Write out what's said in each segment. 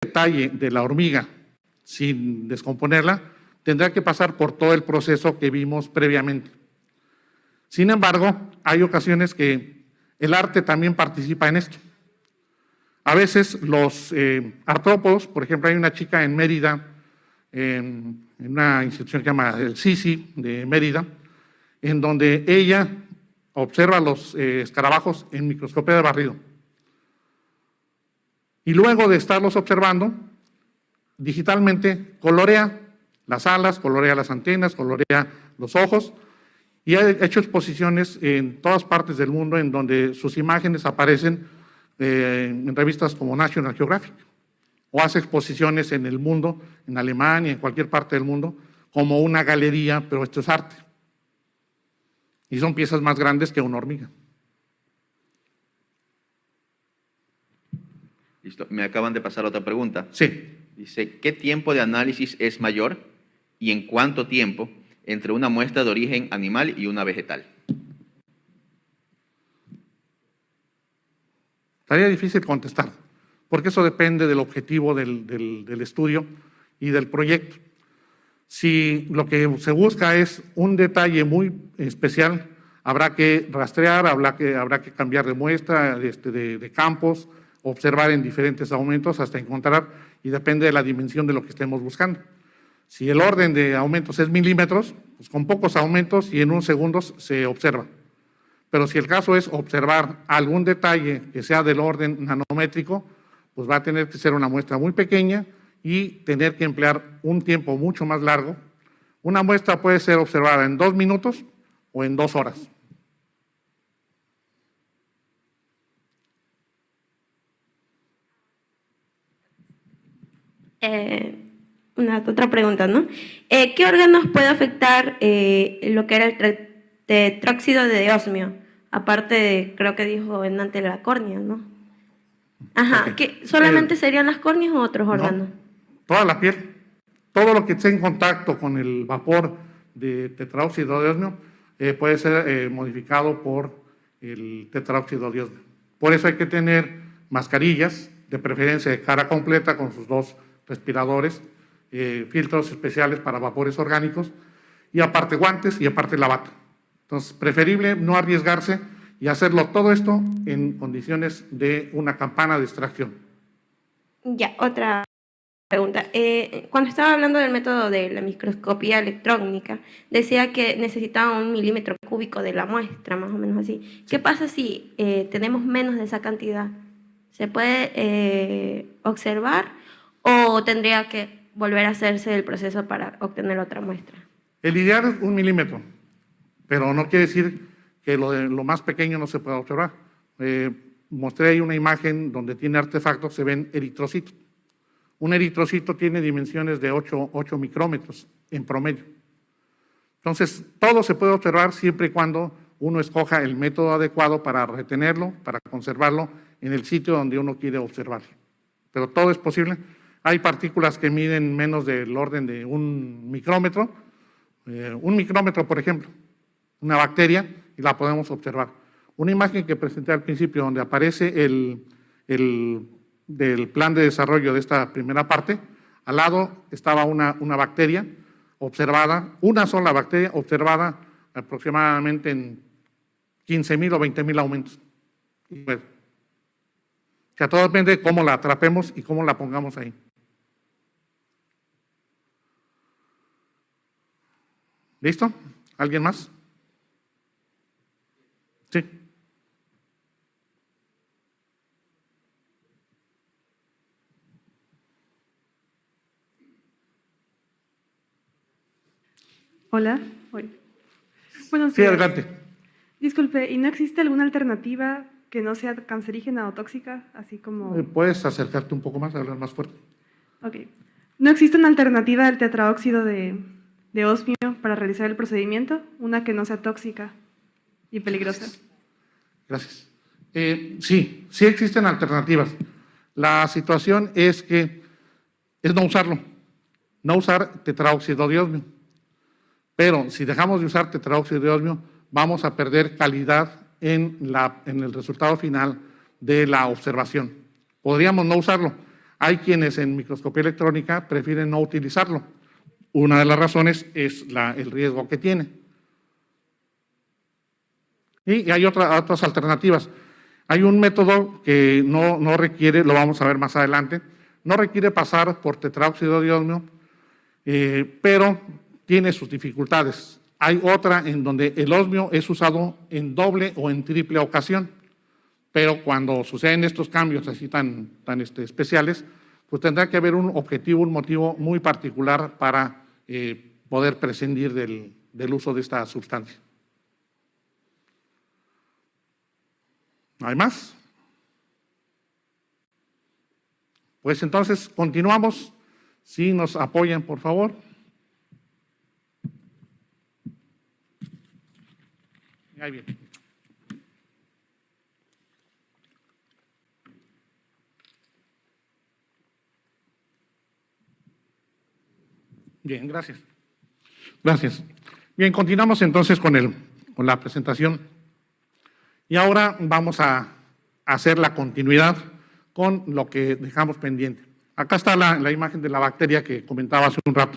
detalle de la hormiga sin descomponerla, tendrá que pasar por todo el proceso que vimos previamente. Sin embargo, hay ocasiones que el arte también participa en esto. A veces los artrópodos, por ejemplo, hay una chica en Mérida, en una institución que se llama el CICI de Mérida, en donde ella observa los escarabajos en microscopía de barrido. Y luego de estarlos observando, digitalmente colorea las alas, colorea las antenas, colorea los ojos, y ha hecho exposiciones en todas partes del mundo en donde sus imágenes aparecen en revistas como National Geographic, o hace exposiciones en el mundo, en Alemania, en cualquier parte del mundo, como una galería, pero esto es arte. Y son piezas más grandes que una hormiga. Listo, me acaban de pasar otra pregunta. Sí. Dice, ¿qué tiempo de análisis es mayor y en cuánto tiempo entre una muestra de origen animal y una vegetal? Estaría difícil contestar, porque eso depende del objetivo del estudio y del proyecto. Si lo que se busca es un detalle muy especial, habrá que rastrear, habrá que cambiar de muestra, de campos, observar en diferentes aumentos hasta encontrar, y depende de la dimensión de lo que estemos buscando. Si el orden de aumentos es milímetros, pues con pocos aumentos y en unos segundos se observa. Pero si el caso es observar algún detalle que sea del orden nanométrico, pues va a tener que ser una muestra muy pequeña y tener que emplear un tiempo mucho más largo. Una muestra puede ser observada en 2 minutos o en 2 horas. Otra pregunta, ¿no? ¿Qué órganos puede afectar lo que era el tetráoxido de osmio? Aparte de, creo que dijo ante la córnea, ¿no? Ajá, Okay. ¿solamente serían las córneas o otros órganos? No, toda la piel. Todo lo que esté en contacto con el vapor de tetráoxido de osmio puede ser modificado por el tetráoxido de osmio. Por eso hay que tener mascarillas, de preferencia de cara completa con sus 2 respiradores, filtros especiales para vapores orgánicos, y aparte guantes y aparte la bata. Entonces, preferible no arriesgarse y hacerlo todo esto en condiciones de una campana de extracción. Ya, otra pregunta. Cuando estaba hablando del método de la microscopía electrónica, decía que necesitaba 1 milímetro cúbico de la muestra, más o menos así. ¿Qué pasa si tenemos menos de esa cantidad? ¿Se puede observar o tendría que volver a hacerse el proceso para obtener otra muestra? El ideal es 1 milímetro, pero no quiere decir que lo más pequeño no se pueda observar. Mostré ahí una imagen donde tiene artefactos, se ven eritrocitos. Un eritrocito tiene dimensiones de 8 micrómetros en promedio. Entonces, todo se puede observar siempre y cuando uno escoja el método adecuado para retenerlo, para conservarlo en el sitio donde uno quiere observarlo. Pero todo es posible. Hay partículas que miden menos del orden de 1 micrómetro. 1 micrómetro, por ejemplo, una bacteria, y la podemos observar. Una imagen que presenté al principio donde aparece del plan de desarrollo de esta primera parte, al lado estaba una bacteria observada, una sola bacteria observada aproximadamente en 15,000 o 20,000 aumentos. Bueno, o sea, todo depende de cómo la atrapemos y cómo la pongamos ahí. ¿Listo? ¿Alguien más? Sí. Hola. Buenos días. Sí, adelante. Disculpe, ¿y no existe alguna alternativa que no sea cancerígena o tóxica? Así como… ¿Puedes acercarte un poco más, hablar más fuerte? Ok. ¿No existe una alternativa al tetraóxido de osmio para realizar el procedimiento? Una que no sea tóxica y peligrosa. Gracias. Sí existen alternativas. La situación es que es no usarlo, no usar tetráoxido de osmio. Pero si dejamos de usar tetráoxido de osmio, vamos a perder calidad en el resultado final de la observación. Podríamos no usarlo. Hay quienes en microscopía electrónica prefieren no utilizarlo. Una de las razones es el riesgo que tiene. Y hay otras alternativas. Hay un método que no requiere, lo vamos a ver más adelante, no requiere pasar por tetráoxido de osmio, pero tiene sus dificultades. Hay otra en donde el osmio es usado en doble o en triple ocasión, pero cuando suceden estos cambios así tan especiales, pues tendrá que haber un objetivo, un motivo muy particular para poder prescindir del uso de esta sustancia. ¿Hay más? Pues entonces continuamos. Si nos apoyan, por favor. Ahí viene. Bien, gracias. Gracias. Bien, continuamos entonces con la presentación. Y ahora vamos a hacer la continuidad con lo que dejamos pendiente. Acá está la imagen de la bacteria que comentaba hace un rato.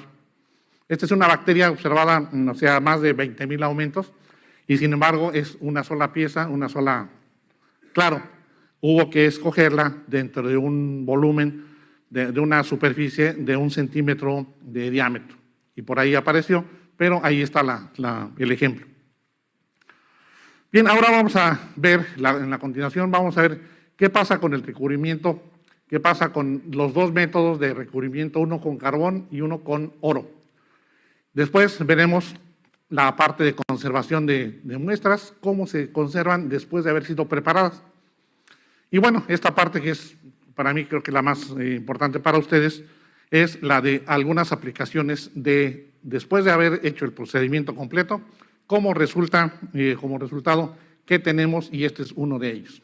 Esta es una bacteria observada, o sea, más de 20,000 aumentos, y sin embargo es una sola pieza, una sola. Claro, hubo que escogerla dentro de un volumen de una superficie de 1 centímetro de diámetro. Y por ahí apareció, pero ahí está el ejemplo. Bien, ahora vamos a ver, en la continuación vamos a ver qué pasa con el recubrimiento, qué pasa con los dos métodos de recubrimiento, uno con carbón y uno con oro. Después veremos la parte de conservación de muestras, cómo se conservan después de haber sido preparadas. Y bueno, esta parte que es para mí creo que la más importante para ustedes es la de algunas aplicaciones después de haber hecho el procedimiento completo, como resultado que tenemos, y este es uno de ellos.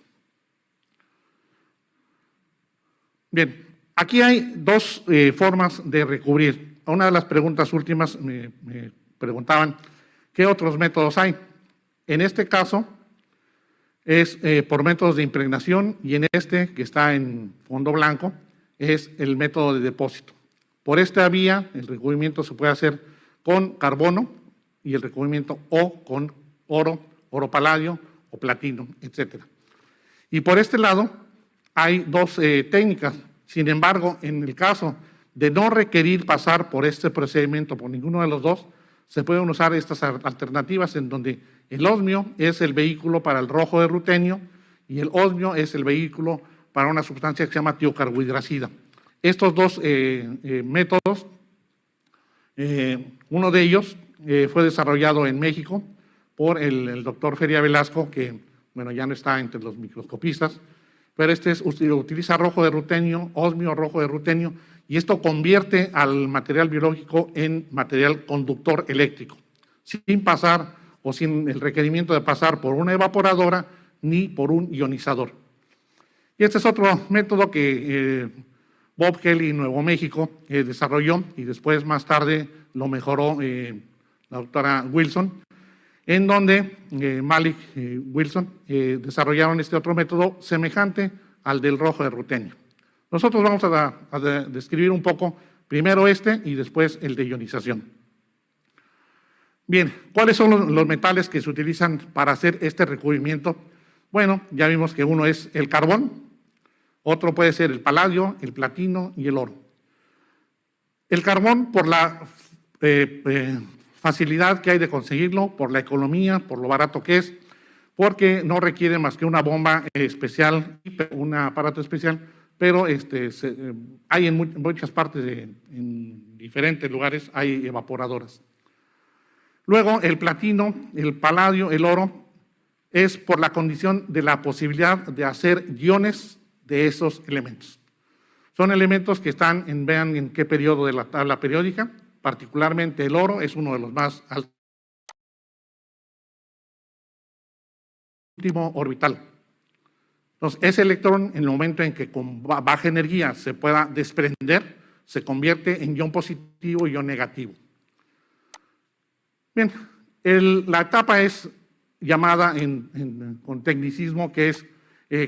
Bien, aquí hay dos formas de recubrir. Una de las preguntas últimas me preguntaban qué otros métodos hay. En este caso es por métodos de impregnación, y en este que está en fondo blanco es el método de depósito. Por esta vía el recubrimiento se puede hacer con carbono y el recubrimiento o con oro, oro paladio o platino, etc. Y por este lado hay dos técnicas. Sin embargo, en el caso de no requerir pasar por este procedimiento por ninguno de los dos, se pueden usar estas alternativas en donde el osmio es el vehículo para el rojo de rutenio y el osmio es el vehículo para una sustancia que se llama tiocarbohidracida. Estos dos métodos, uno de ellos fue desarrollado en México por el doctor Feria Velasco, que bueno, ya no está entre los microscopistas, pero utiliza rojo de rutenio, osmio rojo de rutenio, y esto convierte al material biológico en material conductor eléctrico, sin pasar o sin el requerimiento de pasar por una evaporadora ni por un ionizador. Y este es otro método que Bob Kelly, Nuevo México, desarrolló, y después más tarde lo mejoró la doctora Wilson, en donde Malik Wilson desarrollaron este otro método semejante al del rojo de rutenio. Nosotros vamos a describir un poco primero este y después el de ionización. Bien, ¿cuáles son los metales que se utilizan para hacer este recubrimiento? Bueno, ya vimos que uno es el carbón, otro puede ser el paladio, el platino y el oro. El carbón, por la facilidad que hay de conseguirlo, por la economía, por lo barato que es, porque no requiere más que una bomba especial, un aparato especial, pero hay en muchas partes, en diferentes lugares, hay evaporadoras. Luego, el platino, el paladio, el oro, es por la condición de la posibilidad de hacer iones de esos elementos. Son elementos que están vean en qué periodo de la tabla periódica, particularmente el oro es uno de los más altos. Último orbital. Entonces, ese electrón, en el momento en que con baja energía se pueda desprender, se convierte en ion positivo y ion negativo. Bien, la etapa es llamada con tecnicismo que es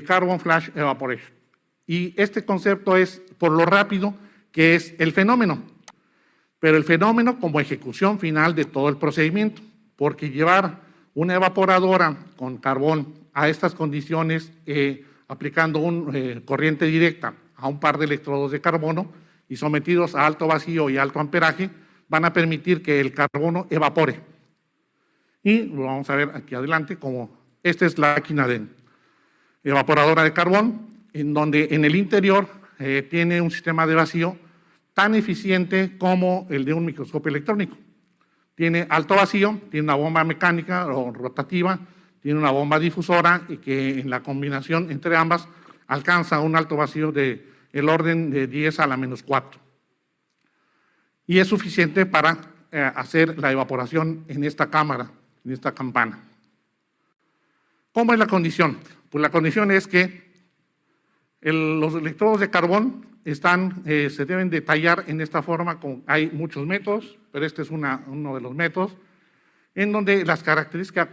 Carbon Flash Evaporation. Y este concepto es por lo rápido que es el fenómeno, pero el fenómeno como ejecución final de todo el procedimiento, porque llevar una evaporadora con carbón a estas condiciones, aplicando una corriente directa a un par de electrodos de carbono y sometidos a alto vacío y alto amperaje, van a permitir que el carbono evapore. Y lo vamos a ver aquí adelante, como esta es la máquina de evaporadora de carbón, en donde en el interior tiene un sistema de vacío tan eficiente como el de un microscopio electrónico. Tiene alto vacío, tiene una bomba mecánica o rotativa, tiene una bomba difusora y que en la combinación entre ambas alcanza un alto vacío del orden de 10 a la menos 4. Y es suficiente para hacer la evaporación en esta cámara, en esta campana. ¿Cómo es la condición? Pues la condición es que los electrodos de carbón se deben de tallar en esta forma. Hay muchos métodos, pero este es uno de los métodos, en donde las características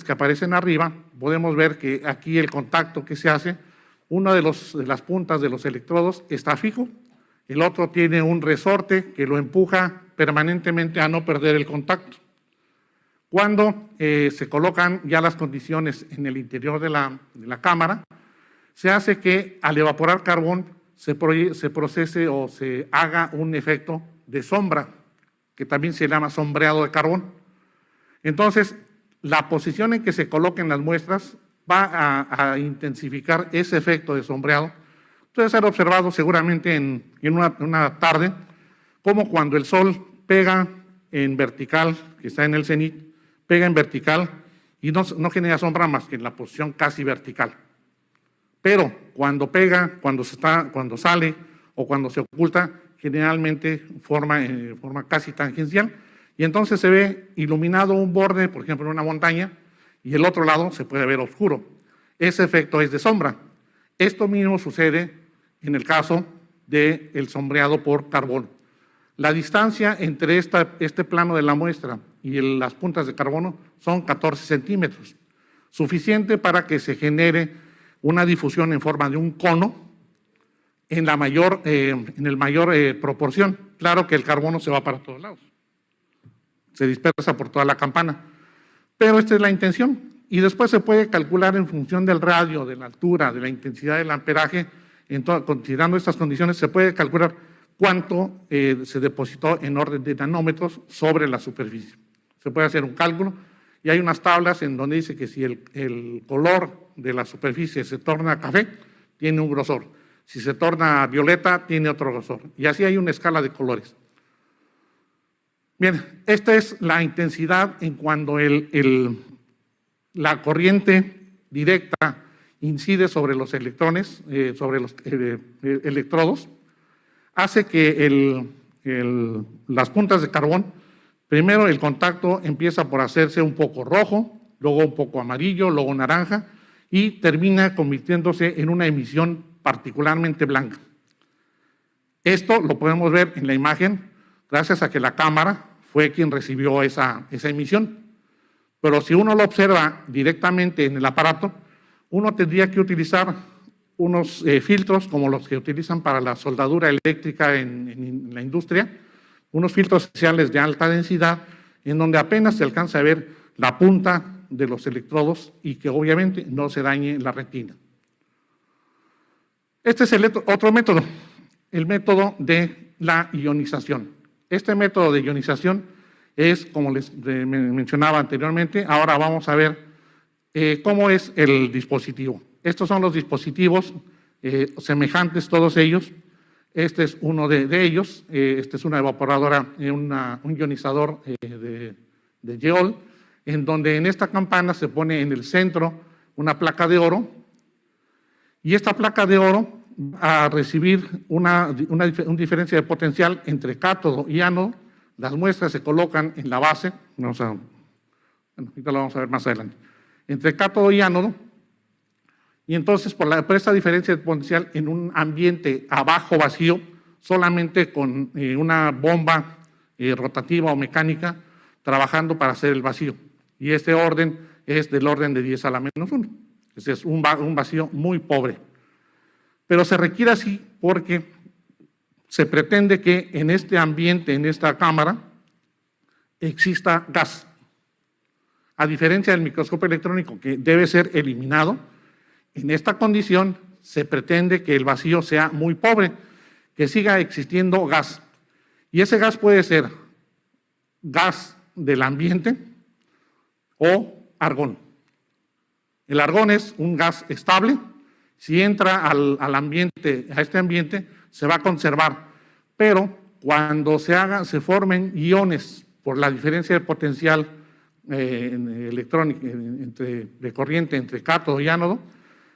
que aparecen arriba, podemos ver que aquí el contacto que se hace, una de las puntas de los electrodos está fijo, el otro tiene un resorte que lo empuja permanentemente a no perder el contacto. Cuando se colocan ya las condiciones en el interior de la cámara, se hace que al evaporar carbón se procese o se haga un efecto de sombra, que también se llama sombreado de carbón. Entonces, la posición en que se coloquen las muestras va a intensificar ese efecto de sombreado. Ustedes han observado seguramente en una tarde, como cuando el sol pega en vertical, que está en el cenit, pega en vertical y no genera sombra más que en la posición casi vertical. Pero cuando pega, cuando sale o cuando se oculta, generalmente forma casi tangencial, y entonces se ve iluminado un borde, por ejemplo, en una montaña, y el otro lado se puede ver oscuro. Ese efecto es de sombra. Esto mismo sucede en el caso del sombreado por carbono. La distancia entre este plano de la muestra y las puntas de carbono son 14 centímetros, suficiente para que se genere una difusión en forma de un cono en el mayor proporción. Claro que el carbono se va para todos lados, se dispersa por toda la campana, pero esta es la intención. Y después se puede calcular en función del radio, de la altura, de la intensidad del amperaje, considerando estas condiciones, se puede calcular cuánto se depositó en orden de nanómetros sobre la superficie. Se puede hacer un cálculo y hay unas tablas en donde dice que si el color de la superficie se torna café, tiene un grosor. Si se torna violeta, tiene otro grosor. Y así hay una escala de colores. Bien, esta es la intensidad en cuando la corriente directa incide sobre los electrones, sobre los electrodos, hace que las puntas de carbón, primero el contacto empieza por hacerse un poco rojo, luego un poco amarillo, luego naranja, y termina convirtiéndose en una emisión particularmente blanca. Esto lo podemos ver en la imagen gracias a que la cámara fue quien recibió esa emisión. Pero si uno lo observa directamente en el aparato, uno tendría que utilizar unos filtros como los que utilizan para la soldadura eléctrica en la industria, unos filtros especiales de alta densidad, en donde apenas se alcanza a ver la punta de los electrodos y que obviamente no se dañe la retina. Este es el otro método, el método de la ionización. Este método de ionización es, como les mencionaba anteriormente, ahora vamos a ver cómo es el dispositivo. Estos son los dispositivos semejantes todos ellos. Este es uno de ellos, este es una evaporadora, un ionizador de Yeol, en donde en esta campana se pone en el centro una placa de oro, y esta placa de oro va a recibir una diferencia de potencial entre cátodo y ánodo. Las muestras se colocan en la base, ahorita lo vamos a ver más adelante, entre cátodo y ánodo, y entonces por esta diferencia de potencial en un ambiente a bajo vacío, solamente con una bomba rotativa o mecánica trabajando para hacer el vacío. Y este orden es del orden de 10 a la menos 1. Ese es un vacío muy pobre. Pero se requiere así porque se pretende que en este ambiente, en esta cámara, exista gas. A diferencia del microscopio electrónico, que debe ser eliminado, en esta condición se pretende que el vacío sea muy pobre, que siga existiendo gas. Y ese gas puede ser gas del ambiente o argón. El argón es un gas estable. Si entra al ambiente, a este ambiente, se va a conservar. Pero cuando se formen iones por la diferencia de potencial electrónico de corriente entre cátodo y ánodo,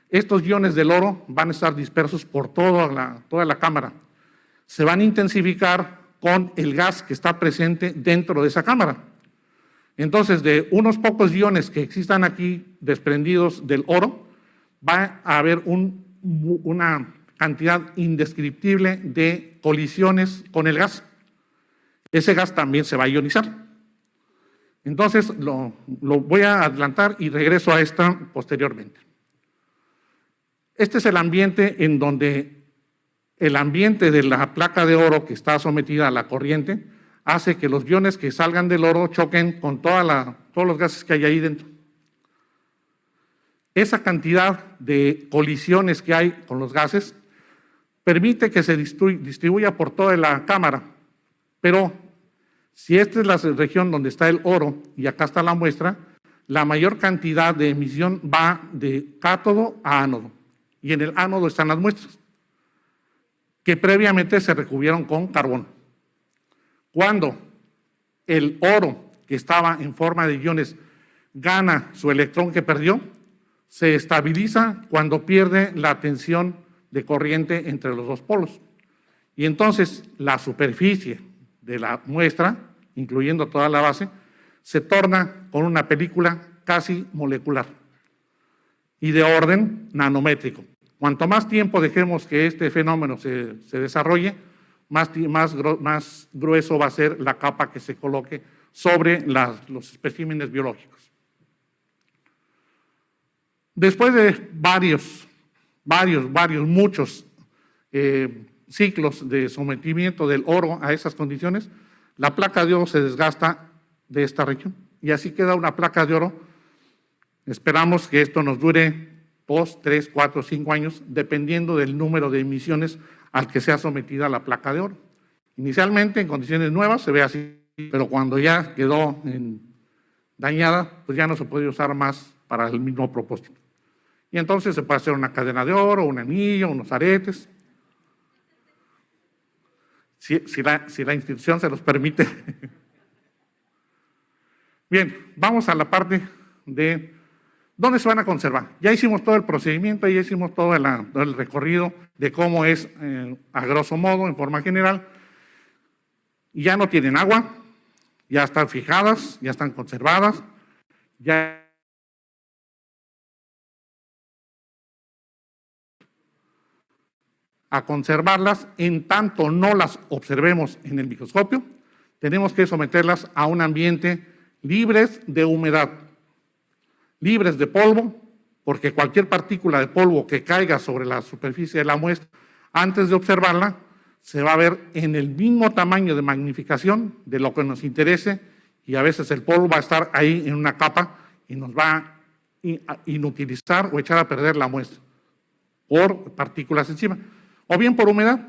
estos iones del oro van a estar dispersos por toda la cámara. Se van a intensificar con el gas que está presente dentro de esa cámara. Entonces, de unos pocos iones que existan aquí desprendidos del oro, va a haber una cantidad indescriptible de colisiones con el gas. Ese gas también se va a ionizar. Entonces, lo voy a adelantar y regreso a esta posteriormente. Este es el ambiente en donde el ambiente de la placa de oro que está sometida a la corriente hace que los iones que salgan del oro choquen con todos los gases que hay ahí dentro. Esa cantidad de colisiones que hay con los gases permite que se distribuya por toda la cámara, pero si esta es la región donde está el oro y acá está la muestra, la mayor cantidad de emisión va de cátodo a ánodo, y en el ánodo están las muestras, que previamente se recubrieron con carbón. Cuando el oro, que estaba en forma de iones, gana su electrón que perdió, se estabiliza cuando pierde la tensión de corriente entre los dos polos. Y entonces la superficie de la muestra, incluyendo toda la base, se torna con una película casi molecular y de orden nanométrico. Cuanto más tiempo dejemos que este fenómeno se desarrolle, más grueso va a ser la capa que se coloque sobre los especímenes biológicos. Después de muchos ciclos de sometimiento del oro a esas condiciones, la placa de oro se desgasta de esta región y así queda una placa de oro. Esperamos que esto nos dure 2, 3, 4, 5 años, dependiendo del número de emisiones al que sea sometida la placa de oro. Inicialmente, en condiciones nuevas, se ve así, pero cuando ya quedó dañada, pues ya no se puede usar más para el mismo propósito. Y entonces se puede hacer una cadena de oro, un anillo, unos aretes, si la institución se los permite. Bien, vamos a la parte de ¿dónde se van a conservar? Ya hicimos todo el procedimiento, ya hicimos todo el recorrido de cómo es, a grosso modo, en forma general. Ya no tienen agua, ya están fijadas, ya están conservadas, ya a conservarlas en tanto no las observemos en el microscopio, tenemos que someterlas a un ambiente libres de humedad, libres de polvo, porque cualquier partícula de polvo que caiga sobre la superficie de la muestra, antes de observarla, se va a ver en el mismo tamaño de magnificación de lo que nos interese, y a veces el polvo va a estar ahí en una capa y nos va a inutilizar o echar a perder la muestra por partículas encima, o bien por humedad.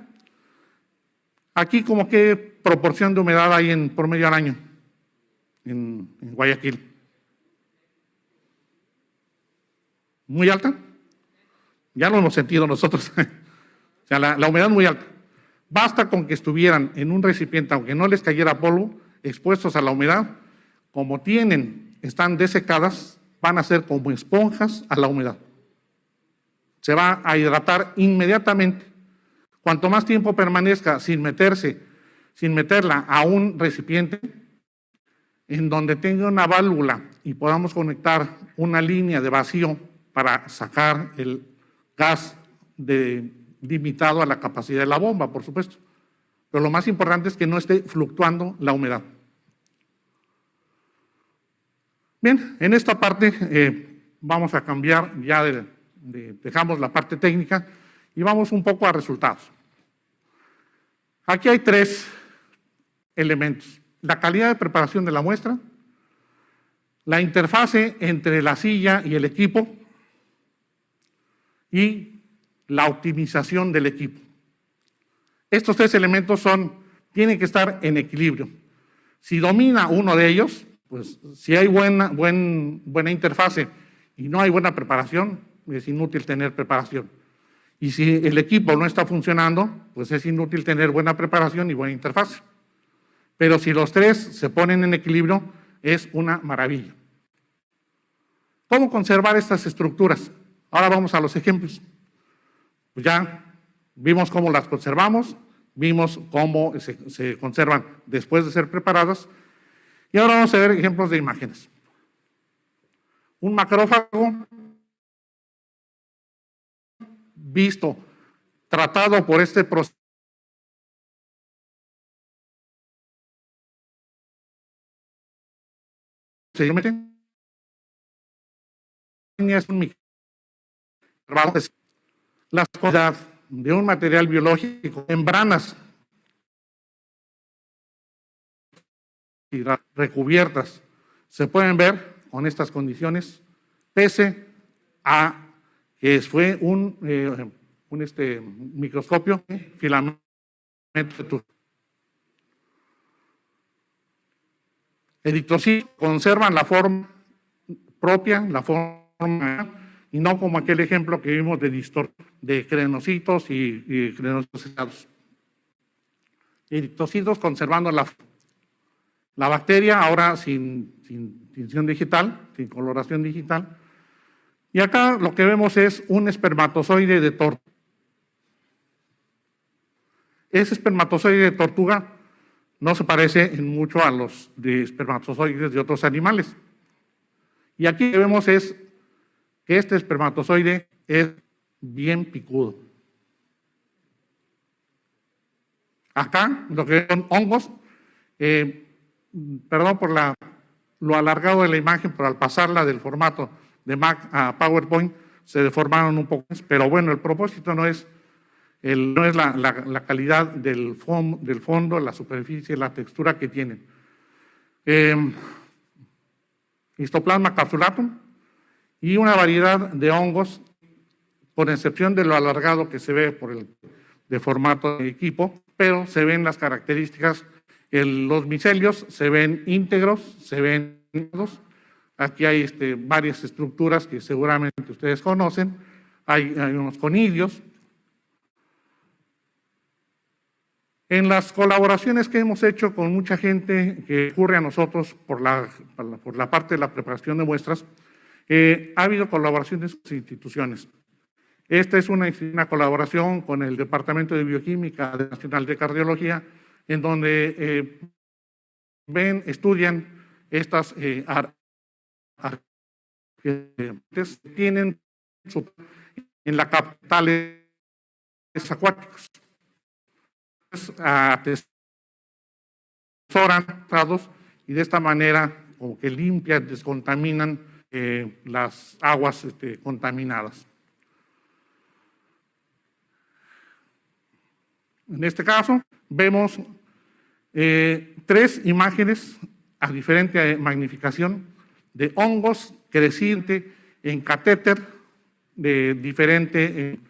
Aquí, ¿como qué proporción de humedad hay en promedio al año en Guayaquil? ¿Muy alta? Ya lo hemos sentido nosotros. O sea, la humedad muy alta. Basta con que estuvieran en un recipiente, aunque no les cayera polvo, expuestos a la humedad, como están desecadas, van a ser como esponjas a la humedad. Se va a hidratar inmediatamente. Cuanto más tiempo permanezca sin meterla a un recipiente en donde tenga una válvula y podamos conectar una línea de vacío para sacar el gas limitado a la capacidad de la bomba, por supuesto. Pero lo más importante es que no esté fluctuando la humedad. Bien, en esta parte vamos a cambiar ya dejamos la parte técnica y vamos un poco a resultados. Aquí hay 3 elementos: la calidad de preparación de la muestra, la interfase entre la silla y el equipo y la optimización del equipo. Estos 3 elementos tienen que estar en equilibrio. Si domina uno de ellos, pues si hay buena interfase y no hay buena preparación, es inútil tener preparación. Y si el equipo no está funcionando, pues es inútil tener buena preparación y buena interfase. Pero si los 3 se ponen en equilibrio, es una maravilla. ¿Cómo conservar estas estructuras? Ahora vamos a los ejemplos. Pues ya vimos cómo las conservamos, vimos cómo se conservan después de ser preparadas, y ahora vamos a ver ejemplos de imágenes. Un macrófago visto, tratado por este proceso. Es un micrófago. La calidad de un material biológico, membranas recubiertas, se pueden ver con estas condiciones, pese a que fue un microscopio filamento. Eritrocitos conservan la forma propia, la forma, y no como aquel ejemplo que vimos de crenocitos y crenocitos secados. Eritrocitos conservando la bacteria, ahora sin tinción digital, sin coloración digital. Y acá lo que vemos es un espermatozoide de tortuga. Ese espermatozoide de tortuga no se parece en mucho a los de espermatozoides de otros animales. Y aquí lo que vemos es que este espermatozoide es bien picudo. Acá lo que son hongos, perdón por lo alargado de la imagen, pero al pasarla del formato de Mac a PowerPoint se deformaron un poco, pero bueno, el propósito no es la calidad del fondo, la superficie, la textura que tienen. Histoplasma capsulatum y una variedad de hongos, con excepción de lo alargado que se ve de formato de equipo, pero se ven las características. Los micelios se ven íntegros, se ven íntegros. Aquí hay varias estructuras que seguramente ustedes conocen. Hay unos conidios. En las colaboraciones que hemos hecho con mucha gente que ocurre a nosotros por la parte de la preparación de muestras, ha habido colaboraciones con instituciones. Esta es una colaboración con el Departamento de Bioquímica Nacional de Cardiología, en donde estudian estas tienen en la capitales acuáticos. Atesoran y de esta manera como que limpian, descontaminan las aguas contaminadas. En este caso vemos 3 imágenes a diferente magnificación de hongos crecientes en catéter de diferentes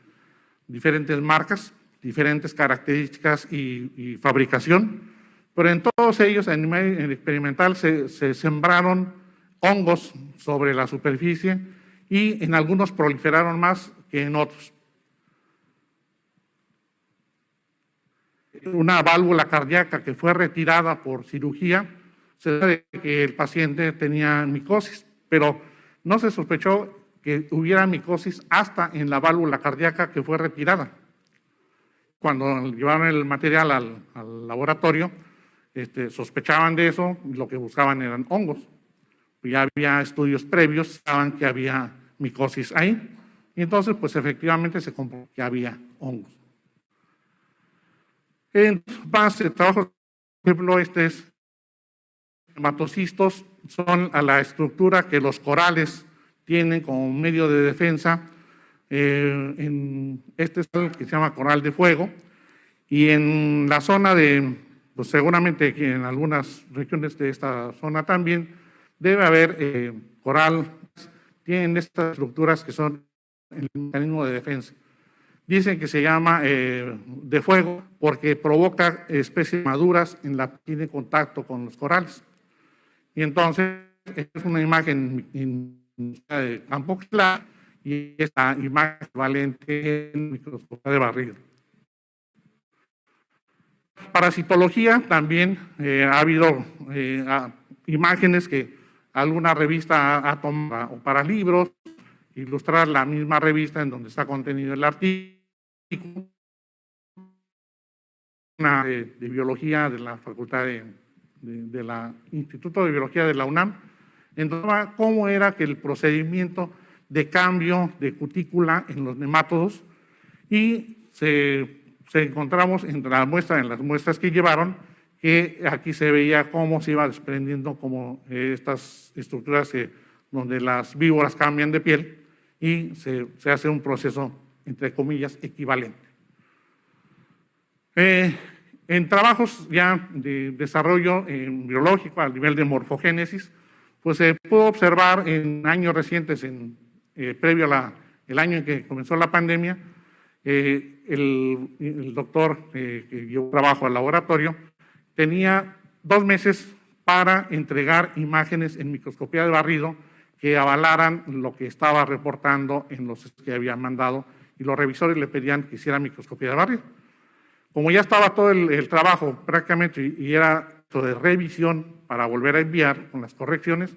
marcas, diferentes características y fabricación, pero en todos ellos, en el experimental, se sembraron hongos sobre la superficie y en algunos proliferaron más que en otros. Una válvula cardíaca que fue retirada por cirugía, se sabe que el paciente tenía micosis, pero no se sospechó que hubiera micosis hasta en la válvula cardíaca que fue retirada. Cuando llevaron el material al laboratorio, sospechaban de eso, lo que buscaban eran hongos. Ya había estudios previos, saben que había micosis ahí, y entonces pues efectivamente se comprobó que había hongos. En base de trabajo, por ejemplo, hematocistos son a la estructura que los corales tienen como medio de defensa en este sal que se llama coral de fuego, y en la zona de, pues seguramente que en algunas regiones de esta zona también debe haber coral, tienen estas estructuras que son el mecanismo de defensa. Dicen que se llama de fuego porque provoca especies maduras en la que tiene contacto con los corales. Y entonces es una imagen de campo claro y esta imagen equivalente en microscopía de barrido. Parasitología también ha habido imágenes que alguna revista ha tomado para libros, ilustrar la misma revista en donde está contenido el artículo, una de biología de la Facultad de la Instituto de Biología de la UNAM, en donde cómo era que el procedimiento de cambio de cutícula en los nemátodos, y se encontramos entre las muestras que llevaron, que aquí se veía cómo se iba desprendiendo como estas estructuras donde las víboras cambian de piel y se hace un proceso, entre comillas, equivalente. En trabajos ya de desarrollo biológico a nivel de morfogénesis, pues se pudo observar en años recientes, previo el año en que comenzó la pandemia, el doctor que llevó trabajo al laboratorio tenía 2 meses para entregar imágenes en microscopía de barrido que avalaran lo que estaba reportando en los que había mandado, y los revisores le pedían que hiciera microscopía de barrido. Como ya estaba todo el trabajo prácticamente y era de revisión para volver a enviar con las correcciones,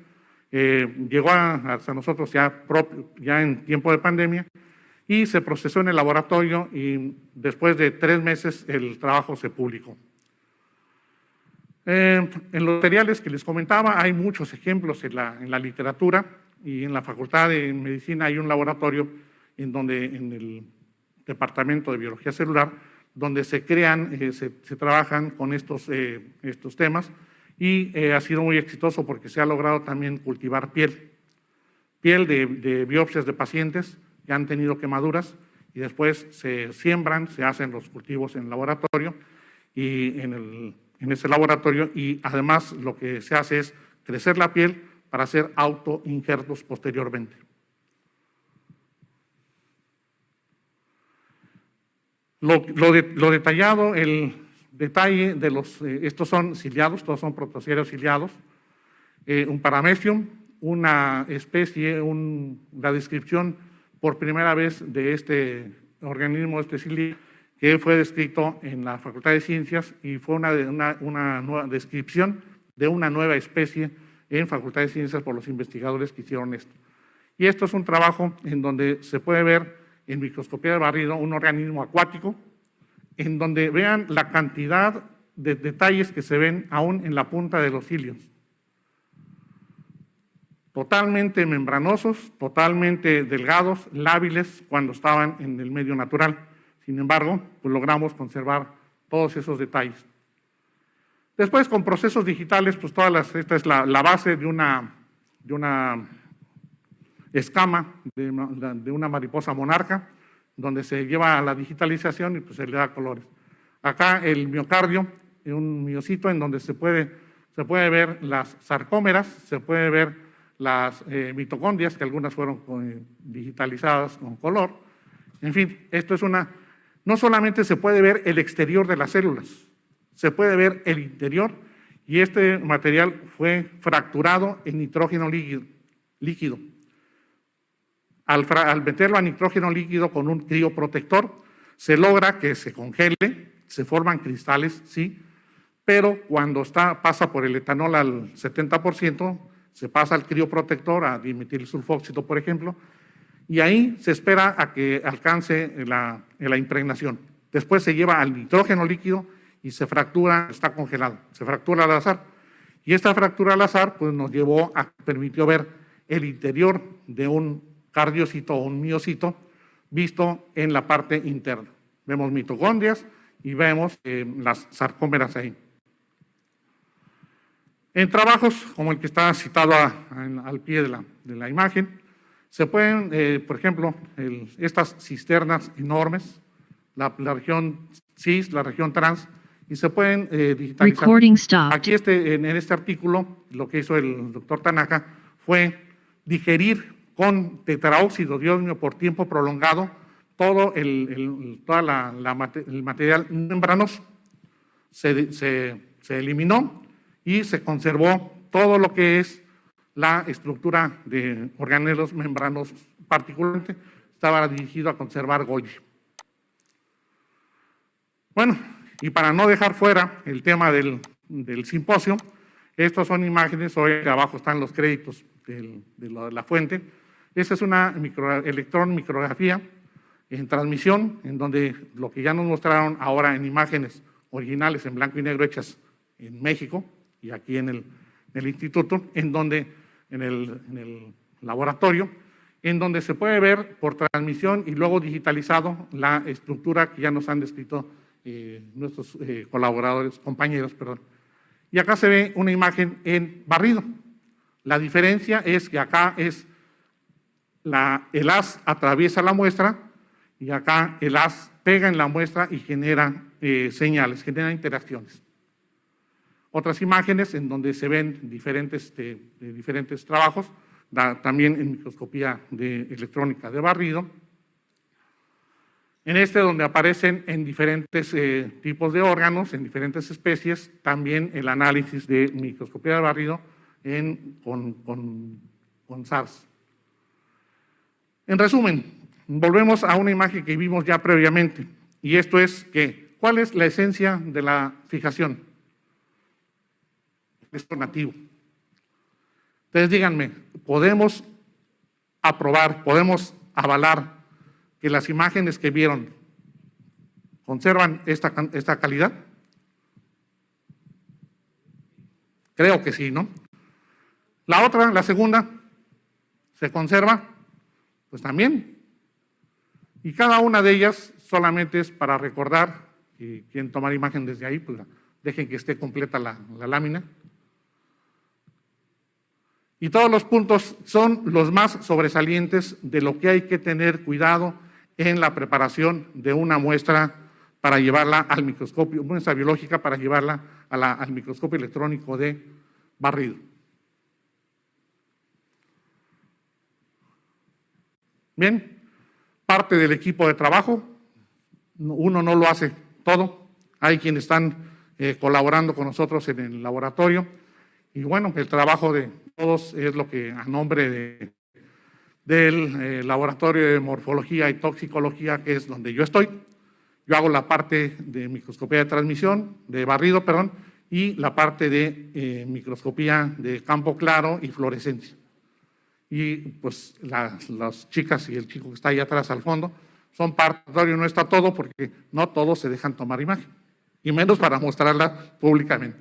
llegó hasta nosotros ya en tiempo de pandemia, y se procesó en el laboratorio, y después de 3 meses el trabajo se publicó. En los materiales que les comentaba hay muchos ejemplos en la literatura, y en la Facultad de Medicina hay un laboratorio en el Departamento de Biología Celular, donde se crean, se trabajan con estos temas, y ha sido muy exitoso porque se ha logrado también cultivar piel de biopsias de pacientes que han tenido quemaduras, y después se siembran, se hacen los cultivos en el laboratorio, y en ese laboratorio, y además lo que se hace es crecer la piel para hacer autoinjertos posteriormente. Lo detallado, el detalle de estos son ciliados, todos son protozoarios ciliados, un paramecium, una especie, la descripción por primera vez de este organismo, ciliado, que fue descrito en la Facultad de Ciencias, y fue una nueva descripción de una nueva especie en Facultad de Ciencias por los investigadores que hicieron esto. Y esto es un trabajo en donde se puede ver en microscopía de barrido un organismo acuático, en donde vean la cantidad de detalles que se ven aún en la punta de los cilios. Totalmente membranosos, totalmente delgados, lábiles cuando estaban en el medio natural. Sin embargo, pues logramos conservar todos esos detalles. Después, con procesos digitales, pues esta es la base de una escama de una mariposa monarca, donde se lleva a la digitalización y pues se le da colores. Acá el miocardio, un miocito en donde se puede ver las sarcómeras, se puede ver las mitocondrias, que algunas fueron digitalizadas con color. En fin, esto es no solamente se puede ver el exterior de las células, se puede ver el interior, y este material fue fracturado en nitrógeno líquido. Al meterlo a nitrógeno líquido con un crioprotector, se logra que se congele, se forman cristales, sí, pero cuando pasa por el etanol al 70%, se pasa al crioprotector, a dimetilsulfóxido, por ejemplo, y ahí se espera a que alcance la impregnación. Después se lleva al nitrógeno líquido y se fractura, está congelado, se fractura al azar. Y esta fractura al azar pues nos permitió ver el interior de un cardiocito o un miocito visto en la parte interna. Vemos mitocondrias y vemos las sarcómeras ahí. En trabajos como el que está citado al pie de la imagen, Se pueden, por ejemplo, estas cisternas enormes, la región cis, la región trans, y se pueden digitalizar. Recording stopped. Aquí en este artículo, lo que hizo el doctor Tanaka fue digerir con tetraóxido de osmio por tiempo prolongado todo el material membranoso. Se eliminó y se conservó todo lo que es la estructura de organelos membranos, particularmente estaba dirigido a conservar Golgi. Bueno, y para no dejar fuera el tema del simposio, estas son imágenes, hoy abajo están los créditos de la fuente. Esta es una electrón micrografía en transmisión, en donde lo que ya nos mostraron ahora en imágenes originales en blanco y negro hechas en México y aquí en el instituto, en el laboratorio, en donde se puede ver por transmisión y luego digitalizado la estructura que ya nos han descrito nuestros colaboradores, compañeros, perdón. Y acá se ve una imagen en barrido. La diferencia es que acá es el haz atraviesa la muestra y acá el haz pega en la muestra y genera señales, genera interacciones. Otras imágenes en donde se ven diferentes trabajos, también en microscopía electrónica de barrido. En donde aparecen en diferentes tipos de órganos, en diferentes especies, también el análisis de microscopía de barrido con SARS. En resumen, volvemos a una imagen que vimos ya previamente, y esto es que, ¿cuál es la esencia de la fijación? Esto nativo. Entonces díganme, ¿podemos aprobar, podemos avalar que las imágenes que vieron conservan esta calidad? Creo que sí, ¿no? La segunda, ¿se conserva? Pues también. Y cada una de ellas solamente es para recordar, y quien tomar imagen desde ahí, pues dejen que esté completa la lámina. Y todos los puntos son los más sobresalientes de lo que hay que tener cuidado en la preparación de una muestra para llevarla al microscopio, muestra biológica para llevarla al microscopio electrónico de barrido. Bien, parte del equipo de trabajo, uno no lo hace todo, hay quienes están colaborando con nosotros en el laboratorio, y bueno, el trabajo de todos es lo que a nombre del laboratorio de morfología y toxicología, que es donde yo estoy, yo hago la parte de microscopía de transmisión, de barrido, perdón, y la parte de microscopía de campo claro y fluorescencia. Y pues las chicas y el chico que está ahí atrás al fondo son parte, no está todo porque no todos se dejan tomar imagen, y menos para mostrarla públicamente.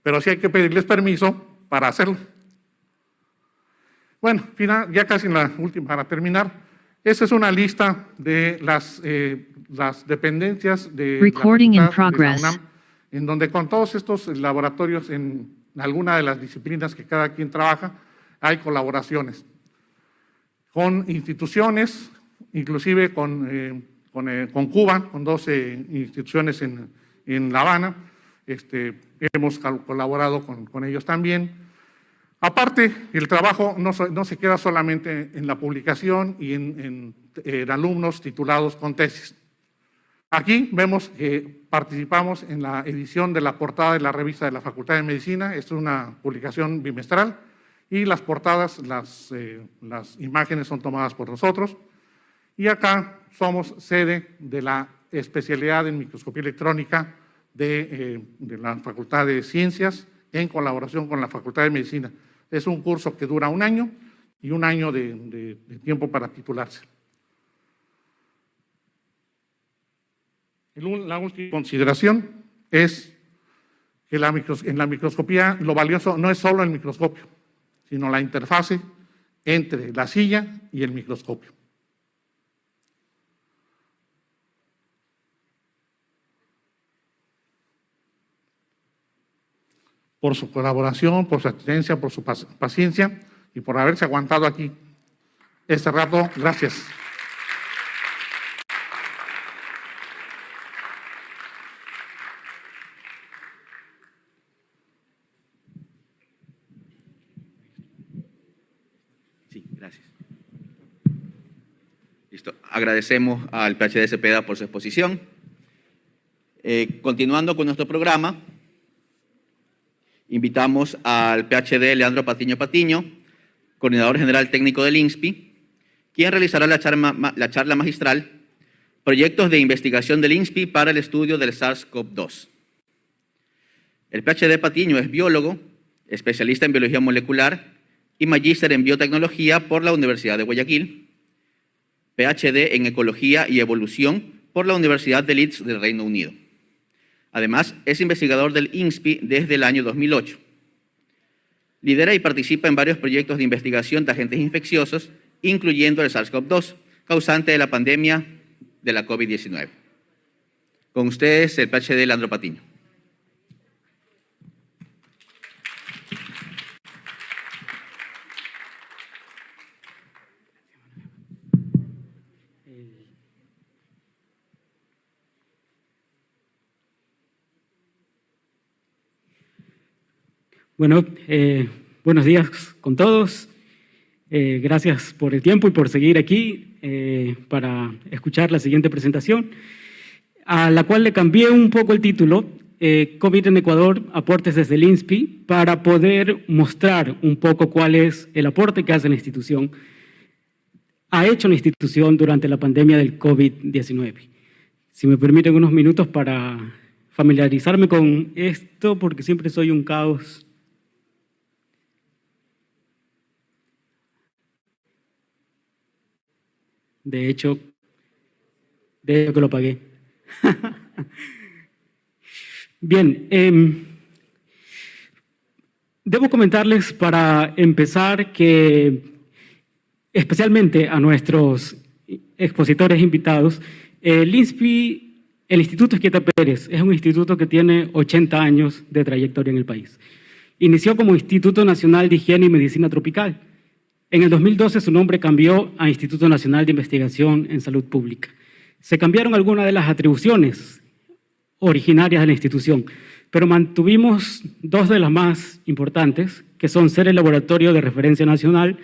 Pero sí hay que pedirles permiso para hacerlo. Bueno, ya casi en la última, para terminar, esa es una lista de las dependencias de Recording in la progress. UNAM, en donde con todos estos laboratorios en alguna de las disciplinas que cada quien trabaja, hay colaboraciones con instituciones, inclusive con Cuba, con 12 instituciones en La Habana. Hemos colaborado con ellos también. Aparte, el trabajo no se queda solamente en la publicación y en alumnos titulados con tesis. Aquí vemos que participamos en la edición de la portada de la revista de la Facultad de Medicina. Esto es una publicación bimestral y las portadas, las imágenes son tomadas por nosotros. Y acá somos sede de la especialidad en microscopía electrónica de la Facultad de Ciencias en colaboración con la Facultad de Medicina. Es un curso que dura 1 año y 1 año de tiempo para titularse. La última consideración es que en la microscopía lo valioso no es solo el microscopio, sino la interfase entre la silla y el microscopio. Por su colaboración, por su asistencia, por su paciencia y por haberse aguantado aquí He cerrado. Gracias. Sí, gracias. Listo. Agradecemos al PhD Cepeda por su exposición. Continuando con nuestro programa, invitamos al PhD Leandro Patiño Patiño, coordinador general técnico del INSPI, quien realizará la charla magistral Proyectos de investigación del INSPI para el estudio del SARS-CoV-2. El PhD Patiño es biólogo, especialista en biología molecular y magíster en biotecnología por la Universidad de Guayaquil, PhD en ecología y evolución por la Universidad de Leeds del Reino Unido. Además, es investigador del INSPI desde el año 2008. Lidera y participa en varios proyectos de investigación de agentes infecciosos, incluyendo el SARS-CoV-2, causante de la pandemia de la COVID-19. Con ustedes, el PhD Leandro Patiño. Bueno, buenos días con todos. Gracias por el tiempo y por seguir aquí para escuchar la siguiente presentación, a la cual le cambié un poco el título, COVID en Ecuador, aportes desde el INSPI, para poder mostrar un poco cuál es el aporte que hace la institución, ha hecho la institución durante la pandemia del COVID-19. Si me permiten unos minutos para familiarizarme con esto, porque siempre soy un caos. De hecho que lo pagué. Bien, debo comentarles para empezar que, especialmente a nuestros expositores invitados, el INSPI, el Instituto Esquieta Pérez, es un instituto que tiene 80 años de trayectoria en el país. Inició como Instituto Nacional de Higiene y Medicina Tropical. En el 2012 su nombre cambió a Instituto Nacional de Investigación en Salud Pública. Se cambiaron algunas de las atribuciones originarias de la institución, pero mantuvimos dos de las más importantes, que son ser el laboratorio de referencia nacional,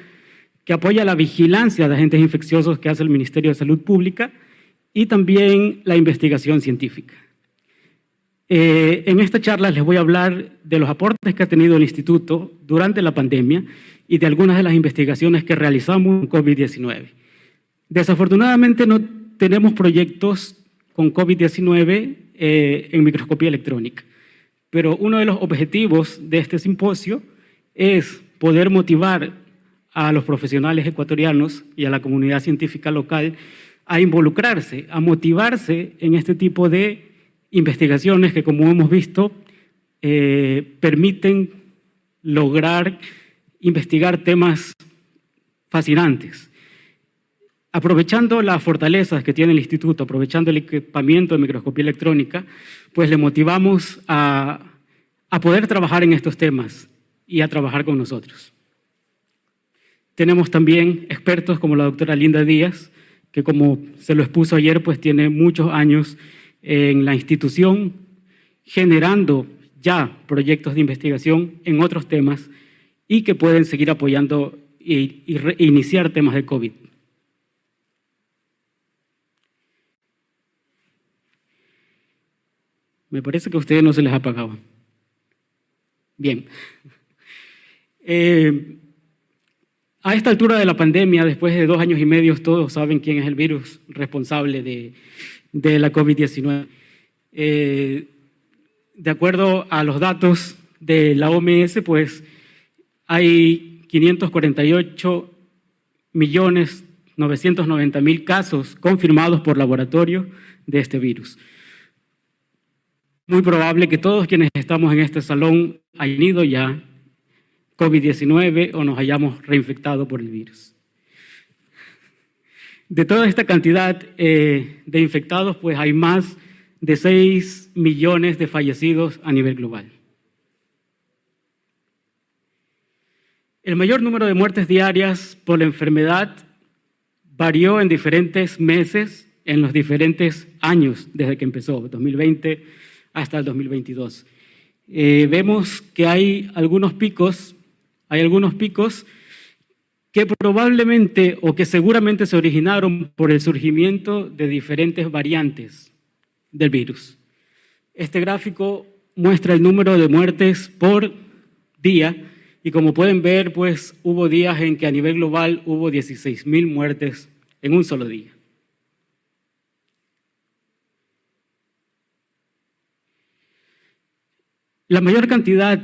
que apoya la vigilancia de agentes infecciosos que hace el Ministerio de Salud Pública, y también la investigación científica. En esta charla les voy a hablar de los aportes que ha tenido el instituto durante la pandemia y de algunas de las investigaciones que realizamos con COVID-19. Desafortunadamente no tenemos proyectos con COVID-19 en microscopía electrónica, pero uno de los objetivos de este simposio es poder motivar a los profesionales ecuatorianos y a la comunidad científica local a involucrarse, a motivarse en este tipo de investigaciones que, como hemos visto, permiten lograr investigar temas fascinantes. Aprovechando las fortalezas que tiene el instituto, aprovechando el equipamiento de microscopía electrónica, pues le motivamos a poder trabajar en estos temas y a trabajar con nosotros. Tenemos también expertos como la doctora Linda Díaz, que, como se lo expuso ayer, pues tiene muchos años en la institución generando ya proyectos de investigación en otros temas y que pueden seguir apoyando e iniciar temas de COVID. Me parece que a ustedes no se les apagaba. Bien. A esta altura de la pandemia, después de 2 años y medio, todos saben quién es el virus responsable de la COVID-19. De acuerdo a los datos de la OMS, pues hay 548.990.000 casos confirmados por laboratorio de este virus. Muy probable que todos quienes estamos en este salón hayan ido ya COVID-19 o nos hayamos reinfectado por el virus. De toda esta cantidad de infectados, pues hay más de 6 millones de fallecidos a nivel global. El mayor número de muertes diarias por la enfermedad varió en diferentes meses, en los diferentes años desde que empezó, 2020 hasta el 2022. Vemos que hay algunos picos que probablemente o que seguramente se originaron por el surgimiento de diferentes variantes del virus. Este gráfico muestra el número de muertes por día y como pueden ver, pues hubo días en que a nivel global hubo 16.000 muertes en un solo día. La mayor cantidad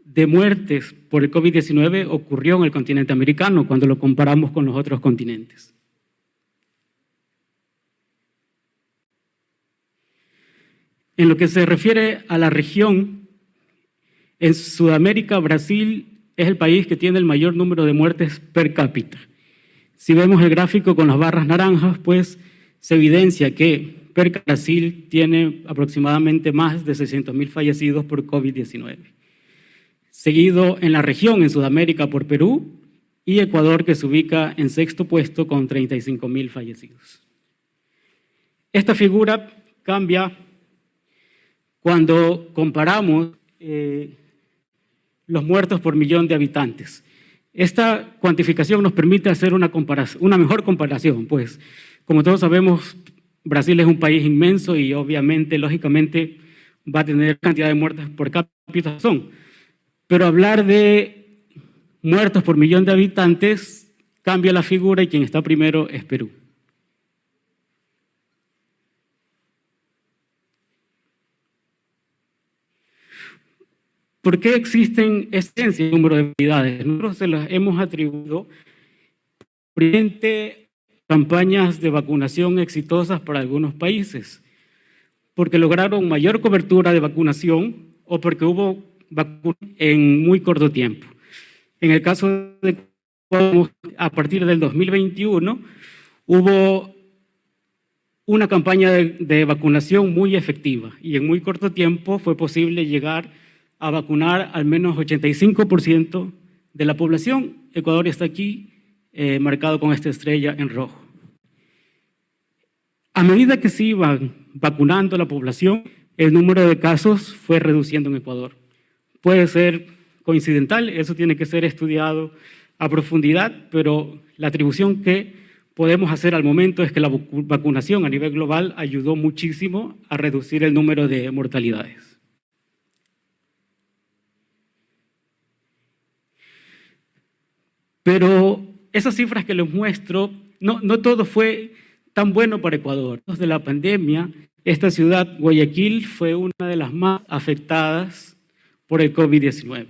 de muertes por el COVID-19 ocurrió en el continente americano cuando lo comparamos con los otros continentes. En lo que se refiere a la región, en Sudamérica, Brasil es el país que tiene el mayor número de muertes per cápita. Si vemos el gráfico con las barras naranjas, pues se evidencia que Brasil tiene aproximadamente más de 600.000 fallecidos por COVID-19. Seguido en la región, en Sudamérica, por Perú y Ecuador, que se ubica en sexto puesto con 35.000 fallecidos. Esta figura cambia cuando comparamos los muertos por millón de habitantes. Esta cuantificación nos permite hacer una mejor comparación, pues, como todos sabemos, Brasil es un país inmenso y obviamente, lógicamente, va a tener cantidad de muertes por cápita. Pero hablar de muertos por millón de habitantes cambia la figura y quien está primero es Perú. ¿Por qué existen ese número de unidades? Nosotros se las hemos atribuido frente campañas de vacunación exitosas para algunos países, porque lograron mayor cobertura de vacunación o porque hubo vacunas en muy corto tiempo. En el caso de Ecuador, a partir del 2021, hubo una campaña de vacunación muy efectiva y en muy corto tiempo fue posible llegar a vacunar al menos 85% de la población. Ecuador está aquí marcado con esta estrella en rojo. A medida que se iban vacunando la población, el número de casos fue reduciendo en Ecuador. Puede ser coincidental, eso tiene que ser estudiado a profundidad, pero la atribución que podemos hacer al momento es que la vacunación a nivel global ayudó muchísimo a reducir el número de mortalidades. Pero esas cifras que les muestro, no todo fue tan bueno para Ecuador. Después de la pandemia, esta ciudad, Guayaquil, fue una de las más afectadas por el COVID-19.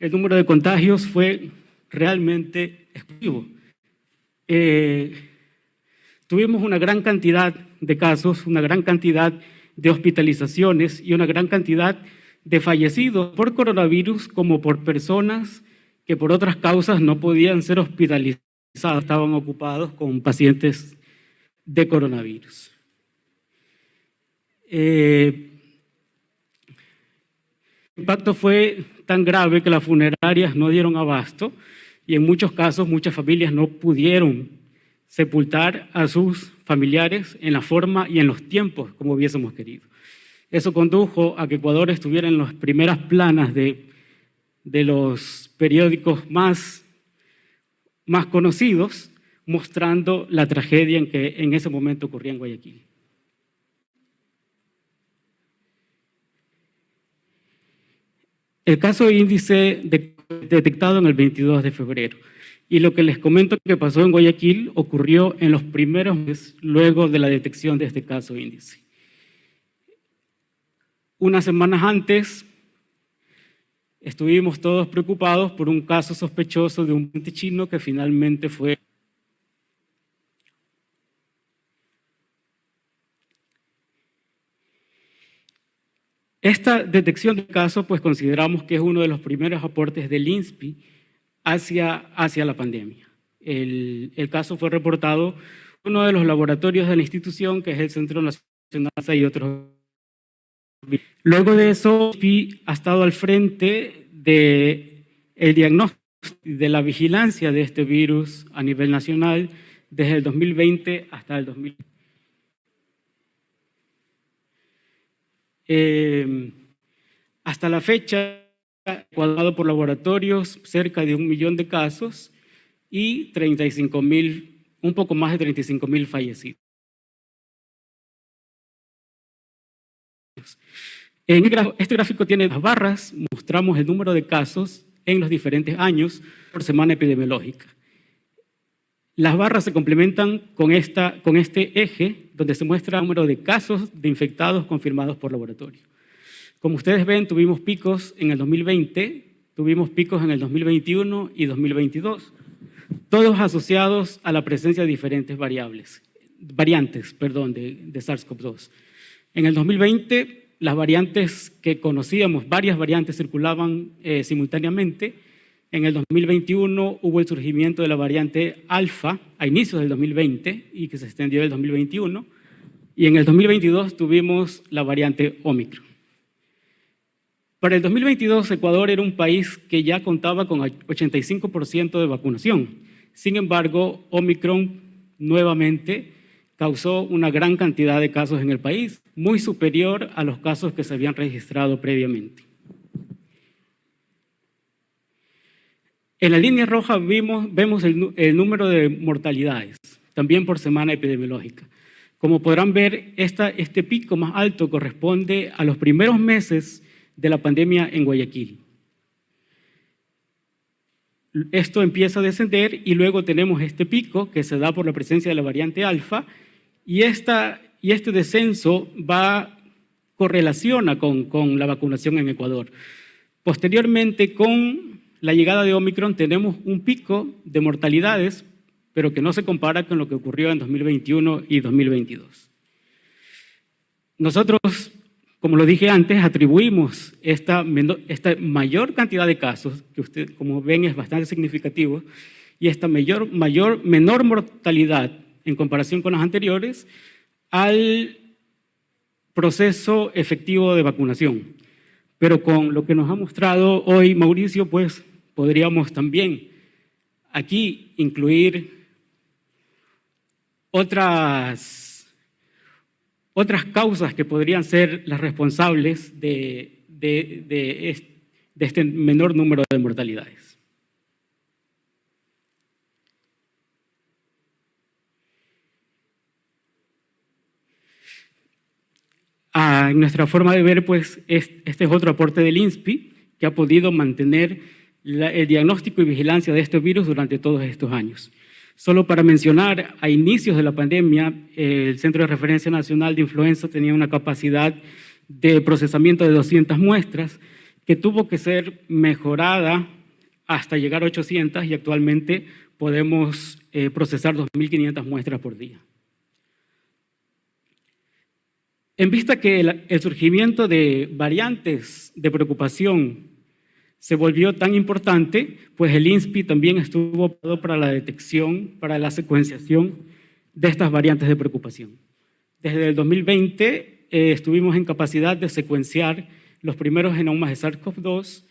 El número de contagios fue realmente explosivo. Tuvimos una gran cantidad de casos, una gran cantidad de hospitalizaciones y una gran cantidad de fallecidos por coronavirus como por personas que por otras causas no podían ser hospitalizados, estaban ocupados con pacientes de coronavirus. El impacto fue tan grave que las funerarias no dieron abasto y en muchos casos muchas familias no pudieron sepultar a sus familiares en la forma y en los tiempos como hubiésemos querido. Eso condujo a que Ecuador estuviera en las primeras planas de los periódicos más conocidos, mostrando la tragedia en que en ese momento ocurría en Guayaquil. El caso índice detectado en el 22 de febrero. Y lo que les comento que pasó en Guayaquil ocurrió en los primeros meses luego de la detección de este caso índice. Unas semanas antes, estuvimos todos preocupados por un caso sospechoso de un paciente chino que finalmente fue. Esta detección del caso, pues consideramos que es uno de los primeros aportes del INSPI hacia la pandemia. El caso fue reportado en uno de los laboratorios de la institución, que es el Centro Nacional y otros. Luego de eso, el INSPI ha estado al frente del diagnóstico, de la vigilancia de este virus a nivel nacional, desde el 2020 hasta el 2000. Hasta la fecha, ecuadrado por laboratorios, cerca de 1 millón de casos y 35.000, un poco más de 35.000 fallecidos. Este gráfico tiene las barras, mostramos el número de casos en los diferentes años por semana epidemiológica. Las barras se complementan con este eje, donde se muestra el número de casos de infectados confirmados por laboratorio. Como ustedes ven, tuvimos picos en el 2020, tuvimos picos en el 2021 y 2022, todos asociados a la presencia de diferentes variantes de SARS-CoV-2. En el 2020, las variantes que conocíamos, varias variantes circulaban simultáneamente. En el 2021 hubo el surgimiento de la variante alfa a inicios del 2020 y que se extendió del 2021. Y en el 2022 tuvimos la variante Omicron. Para el 2022, Ecuador era un país que ya contaba con 85% de vacunación. Sin embargo, Omicron nuevamente causó una gran cantidad de casos en el país, muy superior a los casos que se habían registrado previamente. En la línea roja vemos el número de mortalidades, también por semana epidemiológica. Como podrán ver, este pico más alto corresponde a los primeros meses de la pandemia en Guayaquil. Esto empieza a descender y luego tenemos este pico que se da por la presencia de la variante alfa y este descenso correlaciona con la vacunación en Ecuador. Posteriormente, con la llegada de Omicron tenemos un pico de mortalidades, pero que no se compara con lo que ocurrió en 2021 y 2022. Nosotros, como lo dije antes, atribuimos esta mayor cantidad de casos, que ustedes, como ven, es bastante significativo, y esta menor mortalidad en comparación con las anteriores, al proceso efectivo de vacunación. Pero con lo que nos ha mostrado hoy Mauricio, pues podríamos también aquí incluir otras causas que podrían ser las responsables de este menor número de mortalidades. En nuestra forma de ver, pues, este es otro aporte del INSPI que ha podido mantener el diagnóstico y vigilancia de este virus durante todos estos años. Solo para mencionar, a inicios de la pandemia, el Centro de Referencia Nacional de Influenza tenía una capacidad de procesamiento de 200 muestras que tuvo que ser mejorada hasta llegar a 800 y actualmente podemos procesar 2.500 muestras por día. En vista que el surgimiento de variantes de preocupación se volvió tan importante, pues el INSPI también estuvo ocupado para la detección, para la secuenciación de estas variantes de preocupación. Desde el 2020 estuvimos en capacidad de secuenciar los primeros genomas de SARS-CoV-2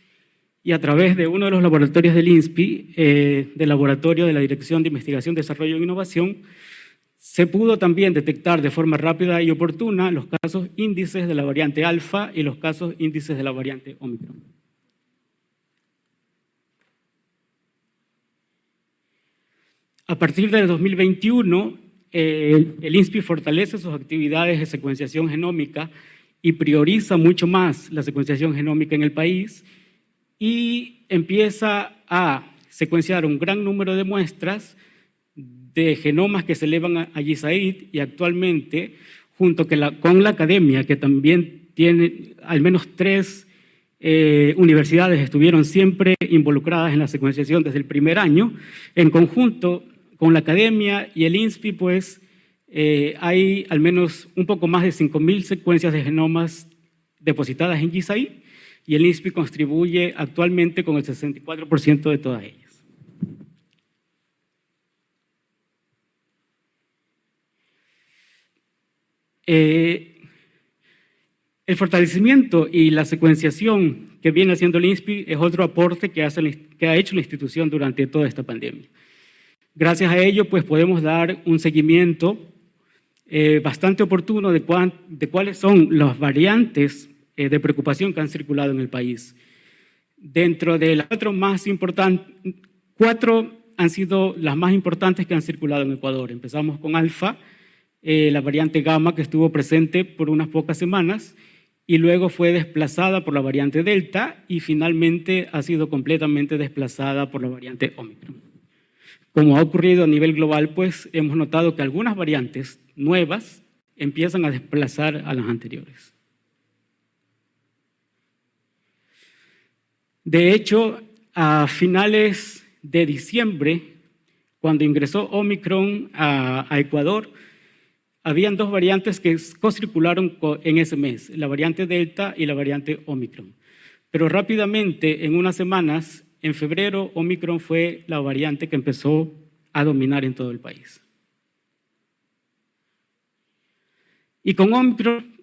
y a través de uno de los laboratorios del INSPI, del Laboratorio de la Dirección de Investigación, Desarrollo e Innovación, se pudo también detectar de forma rápida y oportuna los casos índices de la variante alfa y los casos índices de la variante Omicron. A partir del 2021, el INSPI fortalece sus actividades de secuenciación genómica y prioriza mucho más la secuenciación genómica en el país y empieza a secuenciar un gran número de muestras de genomas que se elevan a GISAID y actualmente, junto con la academia, que también tiene al menos 3 universidades estuvieron siempre involucradas en la secuenciación desde el primer año, en conjunto con la academia y el INSPI, pues hay al menos un poco más de 5.000 secuencias de genomas depositadas en GISAID y el INSPI contribuye actualmente con el 64% de todas ellas. El fortalecimiento y la secuenciación que viene haciendo el INSPI es otro aporte que ha hecho la institución durante toda esta pandemia. Gracias a ello, pues podemos dar un seguimiento bastante oportuno de cuáles son las variantes de preocupación que han circulado en el país. Dentro de las cuatro han sido las más importantes que han circulado en Ecuador. Empezamos con alfa, la variante gamma, que estuvo presente por unas pocas semanas, y luego fue desplazada por la variante delta, y finalmente ha sido completamente desplazada por la variante Omicron. Como ha ocurrido a nivel global, pues hemos notado que algunas variantes nuevas empiezan a desplazar a las anteriores. De hecho, a finales de diciembre, cuando ingresó Omicron a Ecuador, habían dos variantes que co-circularon en ese mes, la variante Delta y la variante Omicron. Pero rápidamente, en unas semanas, en febrero, Omicron fue la variante que empezó a dominar en todo el país. Y con Omicron,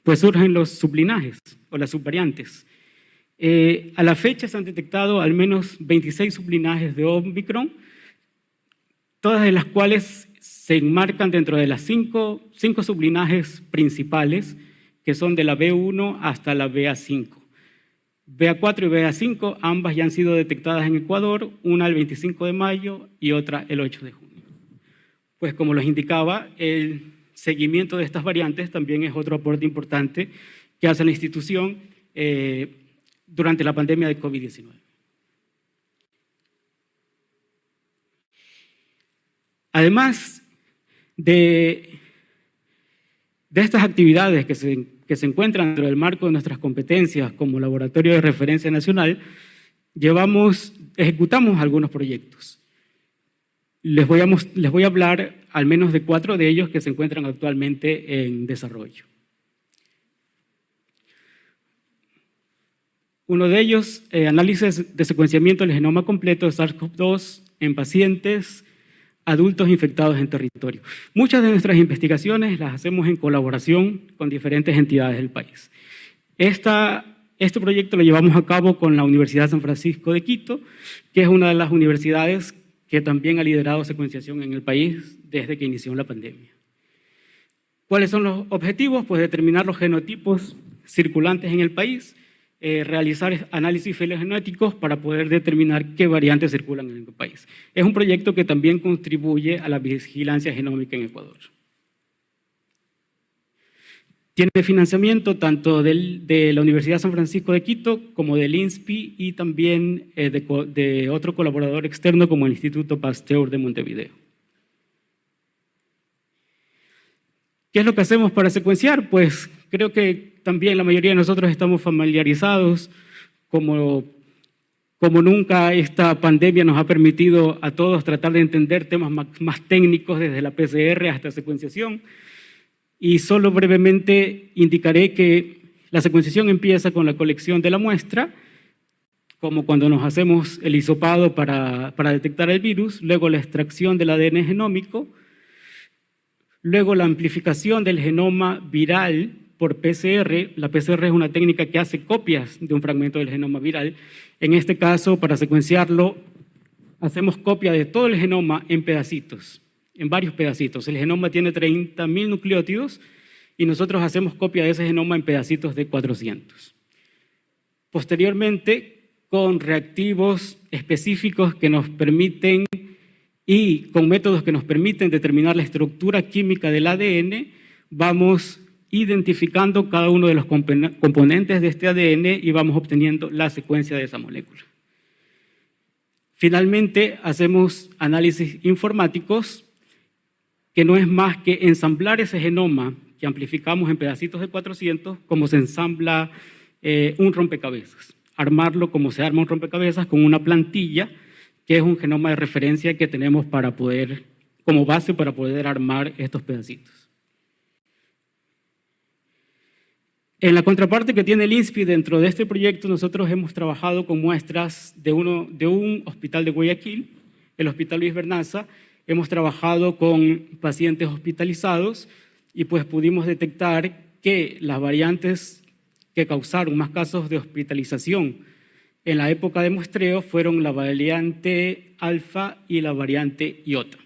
pues surgen los sublinajes o las subvariantes. A la fecha se han detectado al menos 26 sublinajes de Omicron, todas de las cuales se enmarcan dentro de las cinco sublinajes principales, que son de la B1 hasta la BA5. BA4 y BA5, ambas ya han sido detectadas en Ecuador, una el 25 de mayo y otra el 8 de junio. Pues como les indicaba, el seguimiento de estas variantes también es otro aporte importante que hace la institución durante la pandemia de COVID-19. Además de estas actividades que se encuentran dentro del marco de nuestras competencias como laboratorio de referencia nacional, ejecutamos algunos proyectos. Les voy a hablar al menos de 4 de ellos que se encuentran actualmente en desarrollo. Uno de ellos, análisis de secuenciamiento del genoma completo de SARS-CoV-2 en pacientes adultos infectados en territorio. Muchas de nuestras investigaciones las hacemos en colaboración con diferentes entidades del país. Este proyecto lo llevamos a cabo con la Universidad San Francisco de Quito, que es una de las universidades que también ha liderado secuenciación en el país desde que inició la pandemia. ¿Cuáles son los objetivos? Pues determinar los genotipos circulantes en el país, realizar análisis filogenéticos para poder determinar qué variantes circulan en el país. Es un proyecto que también contribuye a la vigilancia genómica en Ecuador. Tiene financiamiento tanto de la Universidad San Francisco de Quito como del INSPI y también de otro colaborador externo como el Instituto Pasteur de Montevideo. ¿Qué es lo que hacemos para secuenciar? Pues creo que también la mayoría de nosotros estamos familiarizados, como nunca esta pandemia nos ha permitido a todos tratar de entender temas más técnicos desde la PCR hasta secuenciación. Y solo brevemente indicaré que la secuenciación empieza con la colección de la muestra, como cuando nos hacemos el hisopado para detectar el virus, luego la extracción del ADN genómico, luego la amplificación del genoma viral por PCR. La PCR es una técnica que hace copias de un fragmento del genoma viral. En este caso, para secuenciarlo, hacemos copia de todo el genoma en pedacitos, en varios pedacitos. El genoma tiene 30.000 nucleótidos y nosotros hacemos copia de ese genoma en pedacitos de 400. Posteriormente, con reactivos específicos que nos permiten y con métodos que nos permiten determinar la estructura química del ADN, vamos identificando cada uno de los componentes de este ADN y vamos obteniendo la secuencia de esa molécula. Finalmente, hacemos análisis informáticos, que no es más que ensamblar ese genoma que amplificamos en pedacitos de 400, como se ensambla un rompecabezas. Armarlo como se arma un rompecabezas con una plantilla, que es un genoma de referencia que tenemos como base para poder armar estos pedacitos. En la contraparte que tiene el INSPI dentro de este proyecto, nosotros hemos trabajado con muestras de un hospital de Guayaquil, el Hospital Luis Bernaza. Hemos trabajado con pacientes hospitalizados y pues pudimos detectar que las variantes que causaron más casos de hospitalización en la época de muestreo fueron la variante alfa y la variante iota.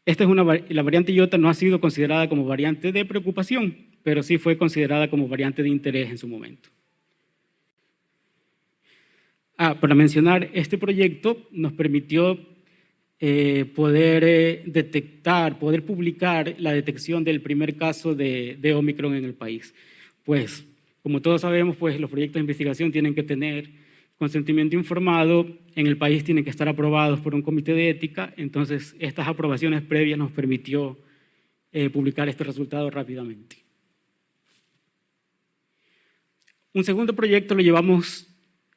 La variante iota no ha sido considerada como variante de preocupación, pero sí fue considerada como variante de interés en su momento. Para mencionar, este proyecto nos permitió poder detectar, poder publicar la detección del primer caso de Omicron en el país. Pues, como todos sabemos, pues los proyectos de investigación tienen que tener consentimiento informado, en el país tienen que estar aprobados por un comité de ética, entonces estas aprobaciones previas nos permitió publicar este resultado rápidamente. Un segundo proyecto lo llevamos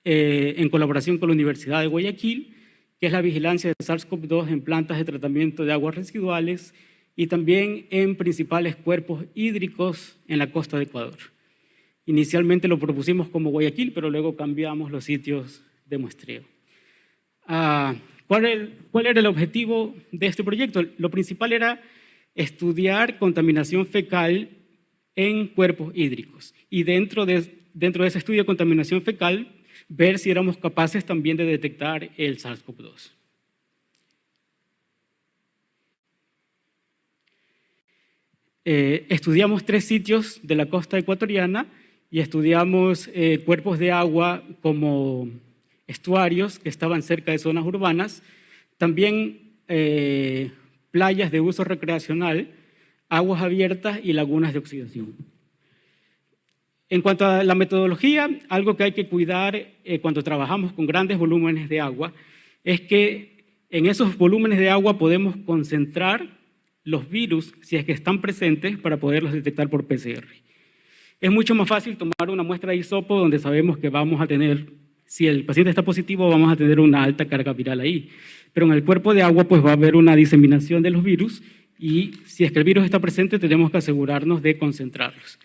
en colaboración con la Universidad de Guayaquil, que es la vigilancia de SARS-CoV-2 en plantas de tratamiento de aguas residuales y también en principales cuerpos hídricos en la costa de Ecuador. Inicialmente lo propusimos como Guayaquil, pero luego cambiamos los sitios de muestreo. ¿Cuál era el objetivo de este proyecto? Lo principal era estudiar contaminación fecal en cuerpos hídricos y dentro de ese estudio de contaminación fecal ver si éramos capaces también de detectar el SARS-CoV-2. Estudiamos 3 sitios de la costa ecuatoriana y estudiamos cuerpos de agua como estuarios que estaban cerca de zonas urbanas, también playas de uso recreacional, aguas abiertas y lagunas de oxidación. En cuanto a la metodología, algo que hay que cuidar cuando trabajamos con grandes volúmenes de agua es que en esos volúmenes de agua podemos concentrar los virus, si es que están presentes, para poderlos detectar por PCR. Es mucho más fácil tomar una muestra de hisopo donde sabemos que vamos a tener, si el paciente está positivo, vamos a tener una alta carga viral ahí. Pero en el cuerpo de agua pues va a haber una diseminación de los virus y si es que el virus está presente tenemos que asegurarnos de concentrarlos.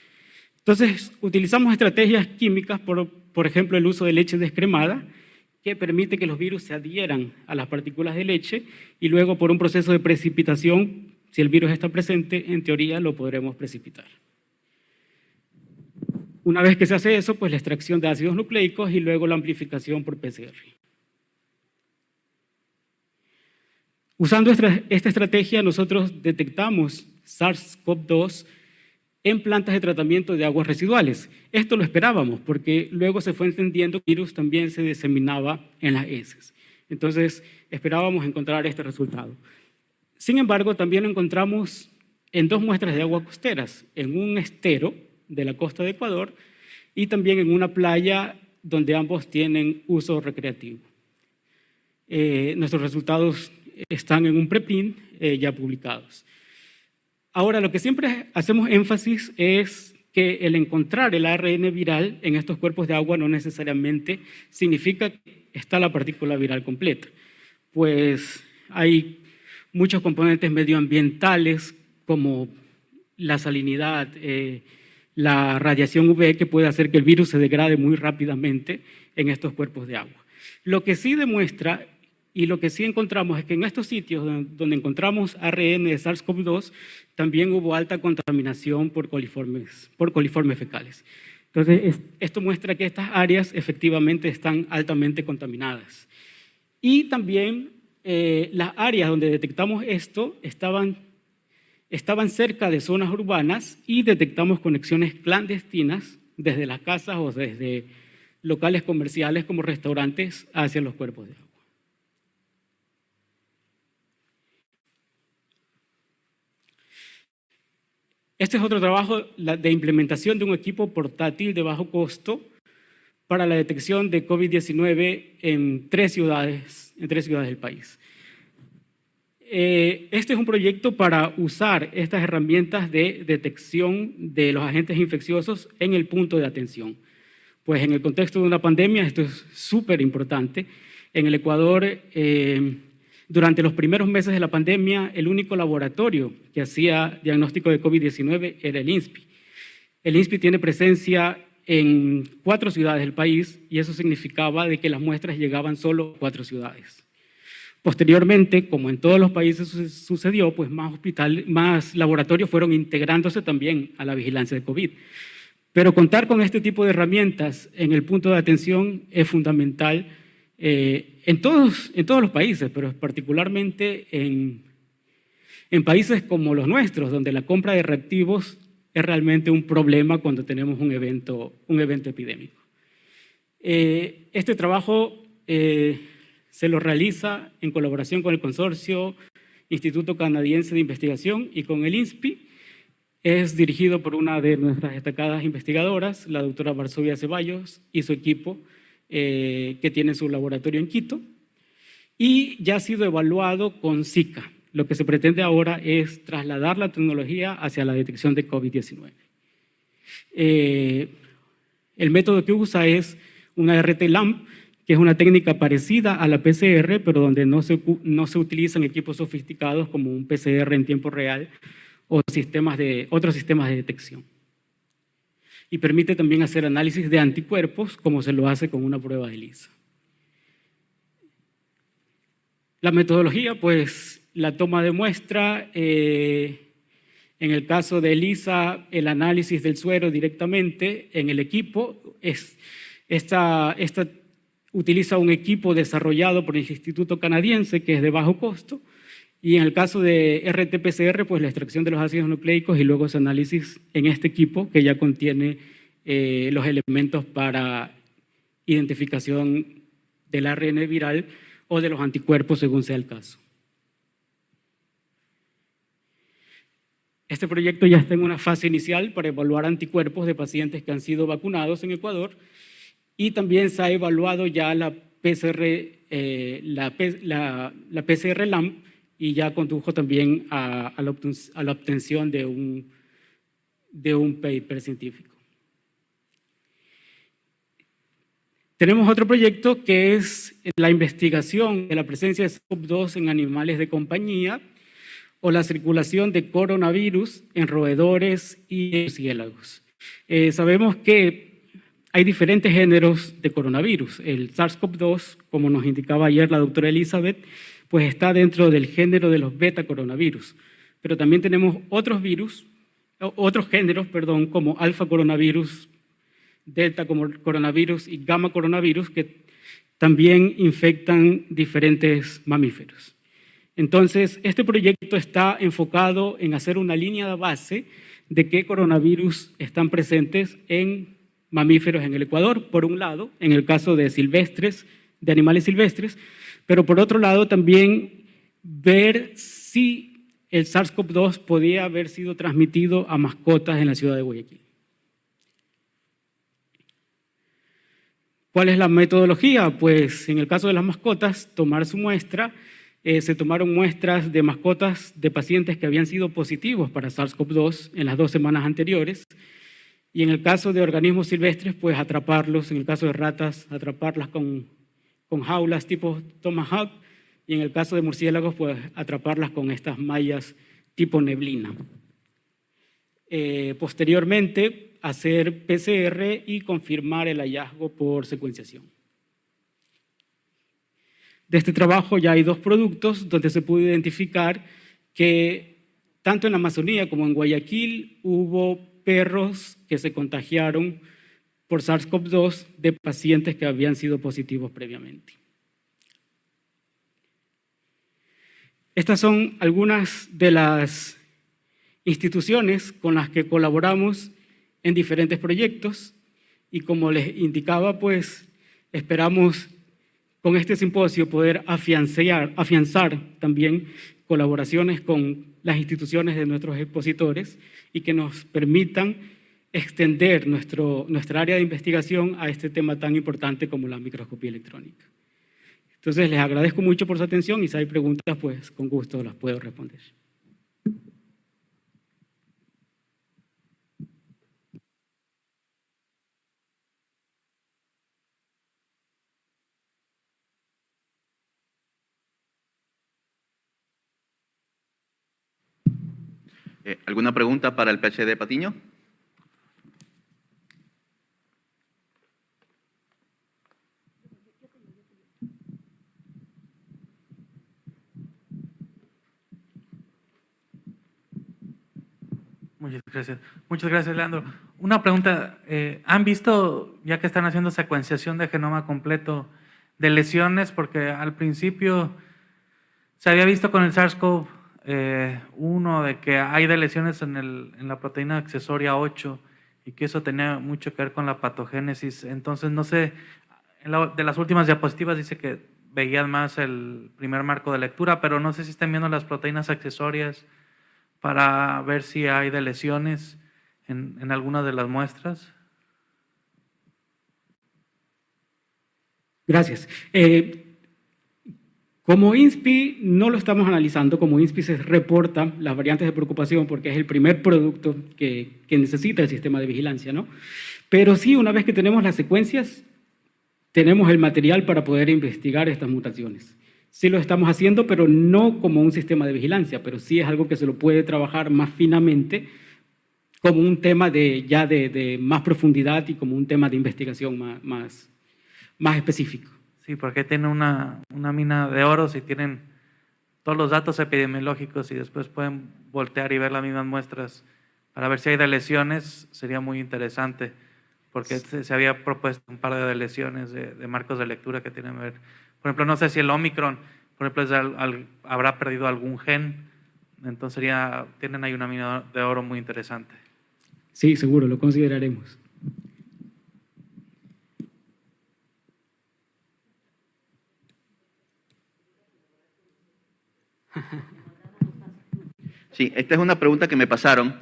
Entonces, utilizamos estrategias químicas, por ejemplo, el uso de leche descremada, que permite que los virus se adhieran a las partículas de leche y luego por un proceso de precipitación, si el virus está presente, en teoría lo podremos precipitar. Una vez que se hace eso, pues la extracción de ácidos nucleicos y luego la amplificación por PCR. Usando esta estrategia, nosotros detectamos SARS-CoV-2 en plantas de tratamiento de aguas residuales. Esto lo esperábamos, porque luego se fue entendiendo que el virus también se diseminaba en las heces. Entonces, esperábamos encontrar este resultado. Sin embargo, también lo encontramos en 2 muestras de aguas costeras, en un estero de la costa de Ecuador y también en una playa donde ambos tienen uso recreativo. Nuestros resultados están en un preprint ya publicados. Ahora, lo que siempre hacemos énfasis es que el encontrar el ARN viral en estos cuerpos de agua no necesariamente significa que está la partícula viral completa, pues hay muchos componentes medioambientales como la salinidad, la radiación UV que puede hacer que el virus se degrade muy rápidamente en estos cuerpos de agua. Lo que sí demuestra y lo que sí encontramos es que en estos sitios donde encontramos ARN de SARS-CoV-2 también hubo alta contaminación por coliformes fecales. Entonces, esto muestra que estas áreas efectivamente están altamente contaminadas. Y también las áreas donde detectamos esto estaban cerca de zonas urbanas y detectamos conexiones clandestinas desde las casas o desde locales comerciales como restaurantes hacia los cuerpos de agua. Este es otro trabajo de implementación de un equipo portátil de bajo costo para la detección de COVID-19 en 3 ciudades del país. Este es un proyecto para usar estas herramientas de detección de los agentes infecciosos en el punto de atención. Pues en el contexto de una pandemia esto es súper importante. En el Ecuador, durante los primeros meses de la pandemia, el único laboratorio que hacía diagnóstico de COVID-19 era el INSPI. El INSPI tiene presencia en 4 ciudades del país y eso significaba de que las muestras llegaban solo a 4 ciudades. Posteriormente, como en todos los países sucedió, pues más laboratorios fueron integrándose también a la vigilancia de COVID. Pero contar con este tipo de herramientas en el punto de atención es fundamental en todos los países, pero particularmente en países como los nuestros, donde la compra de reactivos es realmente un problema cuando tenemos un evento epidémico. Este trabajo se lo realiza en colaboración con el Consorcio Instituto Canadiense de Investigación y con el INSPI. Es dirigido por una de nuestras destacadas investigadoras, la doctora Varsovia Ceballos, y su equipo, que tiene su laboratorio en Quito, y ya ha sido evaluado con Zika. Lo que se pretende ahora es trasladar la tecnología hacia la detección de COVID-19. El método que usa es una RT-LAMP, que es una técnica parecida a la PCR, pero donde no se utilizan equipos sofisticados como un PCR en tiempo real o otros sistemas de detección. Y permite también hacer análisis de anticuerpos, como se lo hace con una prueba de ELISA. La metodología, pues, la toma de muestra, en el caso de ELISA, el análisis del suero directamente en el equipo. Esta utiliza un equipo desarrollado por el Instituto Canadiense, que es de bajo costo, y en el caso de RT-PCR, pues la extracción de los ácidos nucleicos y luego ese análisis en este equipo que ya contiene los elementos para identificación del ARN viral o de los anticuerpos según sea el caso. Este proyecto ya está en una fase inicial para evaluar anticuerpos de pacientes que han sido vacunados en Ecuador, y también se ha evaluado ya la PCR LAMP, y ya condujo también a la obtención de un paper científico. Tenemos otro proyecto que es la investigación de la presencia de SARS-CoV-2 en animales de compañía o la circulación de coronavirus en roedores y murciélagos. Sabemos que hay diferentes géneros de coronavirus. El SARS-CoV-2, como nos indicaba ayer la doctora Elizabeth, pues está dentro del género de los beta coronavirus. Pero también tenemos otros géneros, como alfa coronavirus, delta coronavirus y gamma coronavirus, que también infectan diferentes mamíferos. Entonces, este proyecto está enfocado en hacer una línea de base de qué coronavirus están presentes en mamíferos en el Ecuador, por un lado, en el caso de animales silvestres, pero por otro lado también ver si el SARS-CoV-2 podía haber sido transmitido a mascotas en la ciudad de Guayaquil. ¿Cuál es la metodología? Pues en el caso de las mascotas, tomar su muestra. Se tomaron muestras de mascotas de pacientes que habían sido positivos para SARS-CoV-2 en las 2 semanas anteriores. Y en el caso de organismos silvestres, pues atraparlos, en el caso de ratas, atraparlas con jaulas tipo Tomahawk, y en el caso de murciélagos, pues atraparlas con estas mallas tipo neblina. Posteriormente, hacer PCR y confirmar el hallazgo por secuenciación. De este trabajo ya hay 2 productos donde se pudo identificar que tanto en la Amazonía como en Guayaquil hubo perros que se contagiaron por SARS-CoV-2 de pacientes que habían sido positivos previamente. Estas son algunas de las instituciones con las que colaboramos en diferentes proyectos, y como les indicaba, pues esperamos con este simposio poder afianzar también colaboraciones con las instituciones de nuestros expositores y que nos permitan extender nuestra área de investigación a este tema tan importante como la microscopía electrónica. Entonces, les agradezco mucho por su atención, y si hay preguntas, pues con gusto las puedo responder. ¿Alguna pregunta para el PhD Patiño? Muchas gracias, Leandro. Una pregunta, ¿han visto, ya que están haciendo secuenciación de genoma completo, de lesiones? Porque al principio se había visto con el SARS-CoV-1 de que hay de lesiones en la proteína accesoria 8 y que eso tenía mucho que ver con la patogénesis. Entonces, no sé, de las últimas diapositivas dice que veían más el primer marco de lectura, pero no sé si están viendo las proteínas accesorias para ver si hay de lesiones en alguna de las muestras. Gracias. Como INSPI no lo estamos analizando, como INSPI se reporta las variantes de preocupación porque es el primer producto que necesita el sistema de vigilancia, ¿no? Pero sí, una vez que tenemos las secuencias, tenemos el material para poder investigar estas mutaciones. Sí lo estamos haciendo, pero no como un sistema de vigilancia, pero sí es algo que se lo puede trabajar más finamente como un tema de más profundidad y como un tema de investigación más específico. Sí, porque tienen una mina de oro, si tienen todos los datos epidemiológicos y después pueden voltear y ver las mismas muestras para ver si hay de lesiones, sería muy interesante, porque se había propuesto un par de lesiones de marcos de lectura que tienen que ver. Por ejemplo, no sé si el Omicron, por ejemplo, habrá perdido algún gen, entonces tienen ahí una mina de oro muy interesante. Sí, seguro, lo consideraremos. Sí, esta es una pregunta que me pasaron.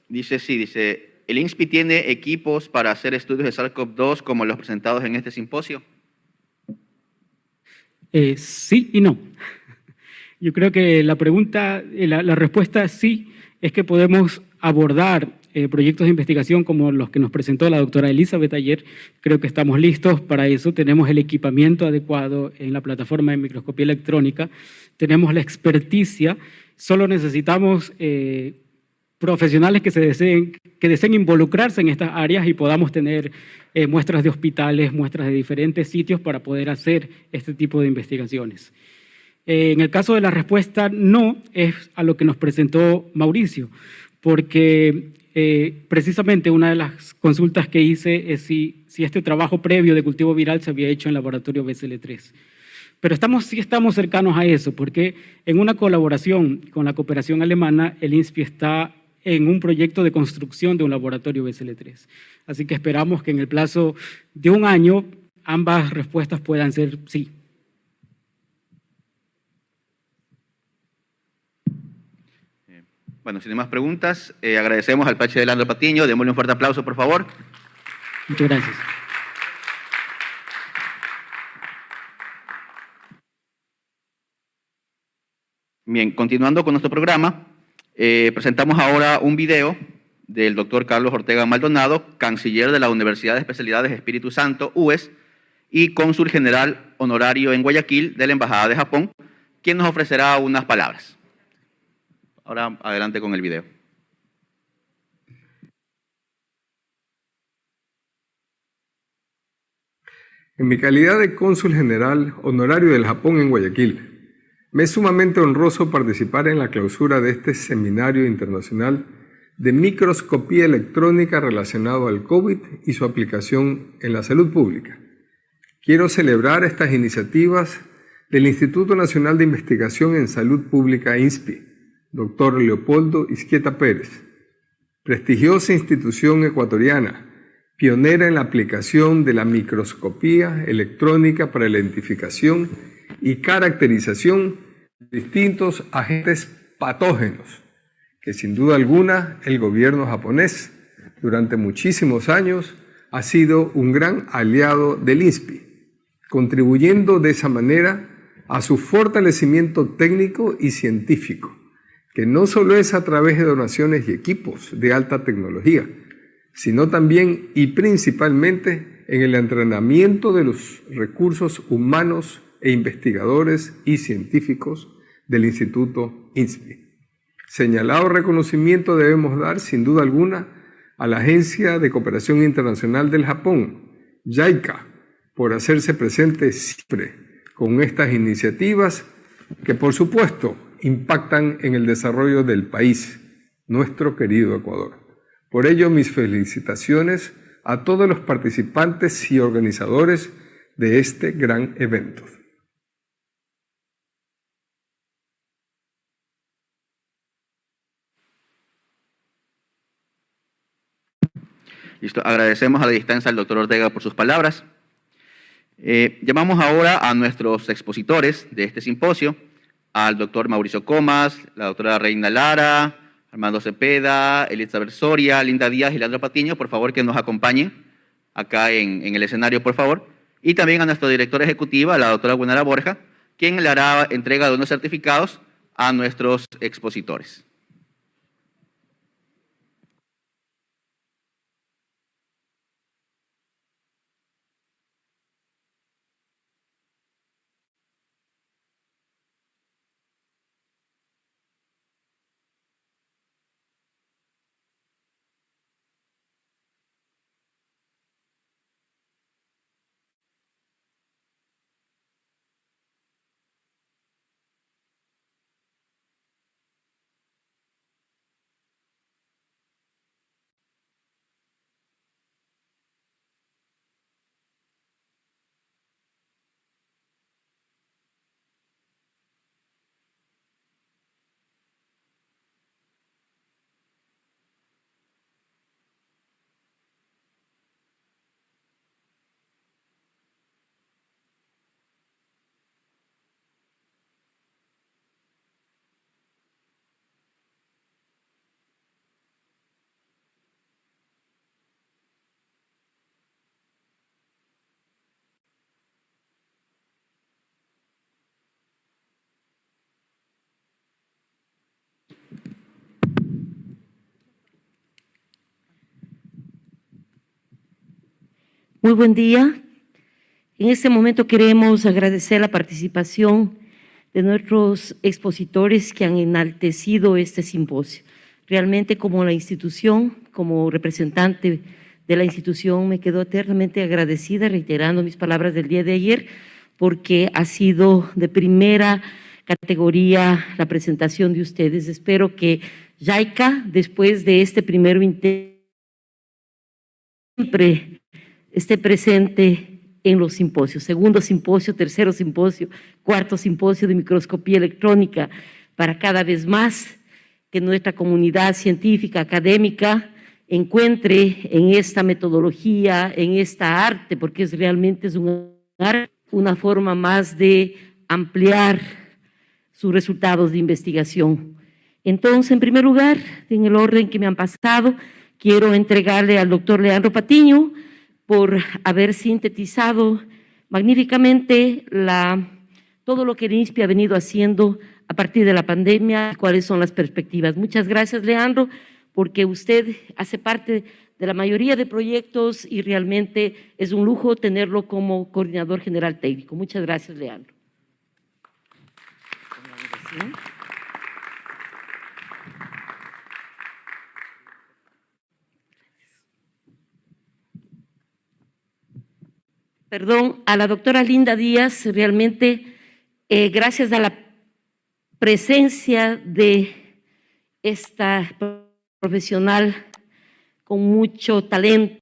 Dice, ¿el INSPI tiene equipos para hacer estudios de SARS-CoV-2 como los presentados en este simposio? Sí y no. Yo creo que la pregunta, la respuesta sí, es que podemos abordar proyectos de investigación como los que nos presentó la doctora Elizabeth ayer. Creo que estamos listos para eso. Tenemos el equipamiento adecuado en la plataforma de microscopía electrónica. Tenemos la experticia. Solo necesitamos profesionales que deseen involucrarse en estas áreas y podamos tener muestras de hospitales, muestras de diferentes sitios para poder hacer este tipo de investigaciones. En el caso de la respuesta, no es a lo que nos presentó Mauricio, porque precisamente una de las consultas que hice es si este trabajo previo de cultivo viral se había hecho en laboratorio BCL3. Pero sí estamos cercanos a eso, porque en una colaboración con la cooperación alemana, el INSPI está en un proyecto de construcción de un laboratorio BCL3. Así que esperamos que en el plazo de un año ambas respuestas puedan ser sí. Bueno, sin más preguntas, agradecemos al PhD Leandro Patiño. Démosle un fuerte aplauso, por favor. Muchas gracias. Bien, continuando con nuestro programa, presentamos ahora un video del doctor Carlos Ortega Maldonado, canciller de la Universidad de Especialidades Espíritu Santo, UES, y cónsul general honorario en Guayaquil de la Embajada de Japón, quien nos ofrecerá unas palabras. Ahora adelante con el video. En mi calidad de cónsul general honorario del Japón en Guayaquil, me es sumamente honroso participar en la clausura de este seminario internacional de microscopía electrónica relacionado al COVID y su aplicación en la salud pública. Quiero celebrar estas iniciativas del Instituto Nacional de Investigación en Salud Pública, INSPI, Dr. Leopoldo Izquieta Pérez, prestigiosa institución ecuatoriana, pionera en la aplicación de la microscopía electrónica para la identificación y caracterización de distintos agentes patógenos, que sin duda alguna el gobierno japonés durante muchísimos años ha sido un gran aliado del INSPI, contribuyendo de esa manera a su fortalecimiento técnico y científico, que no solo es a través de donaciones y equipos de alta tecnología, sino también y principalmente en el entrenamiento de los recursos humanos e investigadores y científicos del Instituto INSPI. Señalado reconocimiento debemos dar, sin duda alguna, a la Agencia de Cooperación Internacional del Japón, JICA, por hacerse presente siempre con estas iniciativas que, por supuesto, impactan en el desarrollo del país, nuestro querido Ecuador. Por ello, mis felicitaciones a todos los participantes y organizadores de este gran evento. Listo. Agradecemos a la distancia al doctor Ortega por sus palabras. Llamamos ahora a nuestros expositores de este simposio, al doctor Mauricio Comas, la doctora Reina Lara, Armando Cepeda, Elizabeth Soria, Linda Díaz y Leandro Patiño, por favor que nos acompañen acá en el escenario, por favor. Y también a nuestra directora ejecutiva, la doctora Guanara Borja, quien le hará entrega de unos certificados a nuestros expositores. Muy buen día. En este momento queremos agradecer la participación de nuestros expositores que han enaltecido este simposio. Realmente como la institución, como representante de la institución, me quedo eternamente agradecida, reiterando mis palabras del día de ayer, porque ha sido de primera categoría la presentación de ustedes. Espero que JICA, después de este primer intento, siempre esté presente en los simposios, segundo simposio, tercero simposio, cuarto simposio de microscopía electrónica, para cada vez más que nuestra comunidad científica, académica, encuentre en esta metodología, en esta arte, porque realmente es un arte, una forma más de ampliar sus resultados de investigación. Entonces, en primer lugar, en el orden que me han pasado, quiero entregarle al doctor Leandro Patiño por haber sintetizado magníficamente todo lo que el INSPI ha venido haciendo a partir de la pandemia y cuáles son las perspectivas. Muchas gracias, Leandro, porque usted hace parte de la mayoría de proyectos y realmente es un lujo tenerlo como coordinador general técnico. Muchas gracias, Leandro. Perdón, a la doctora Linda Díaz, realmente gracias a la presencia de esta profesional con mucho talento,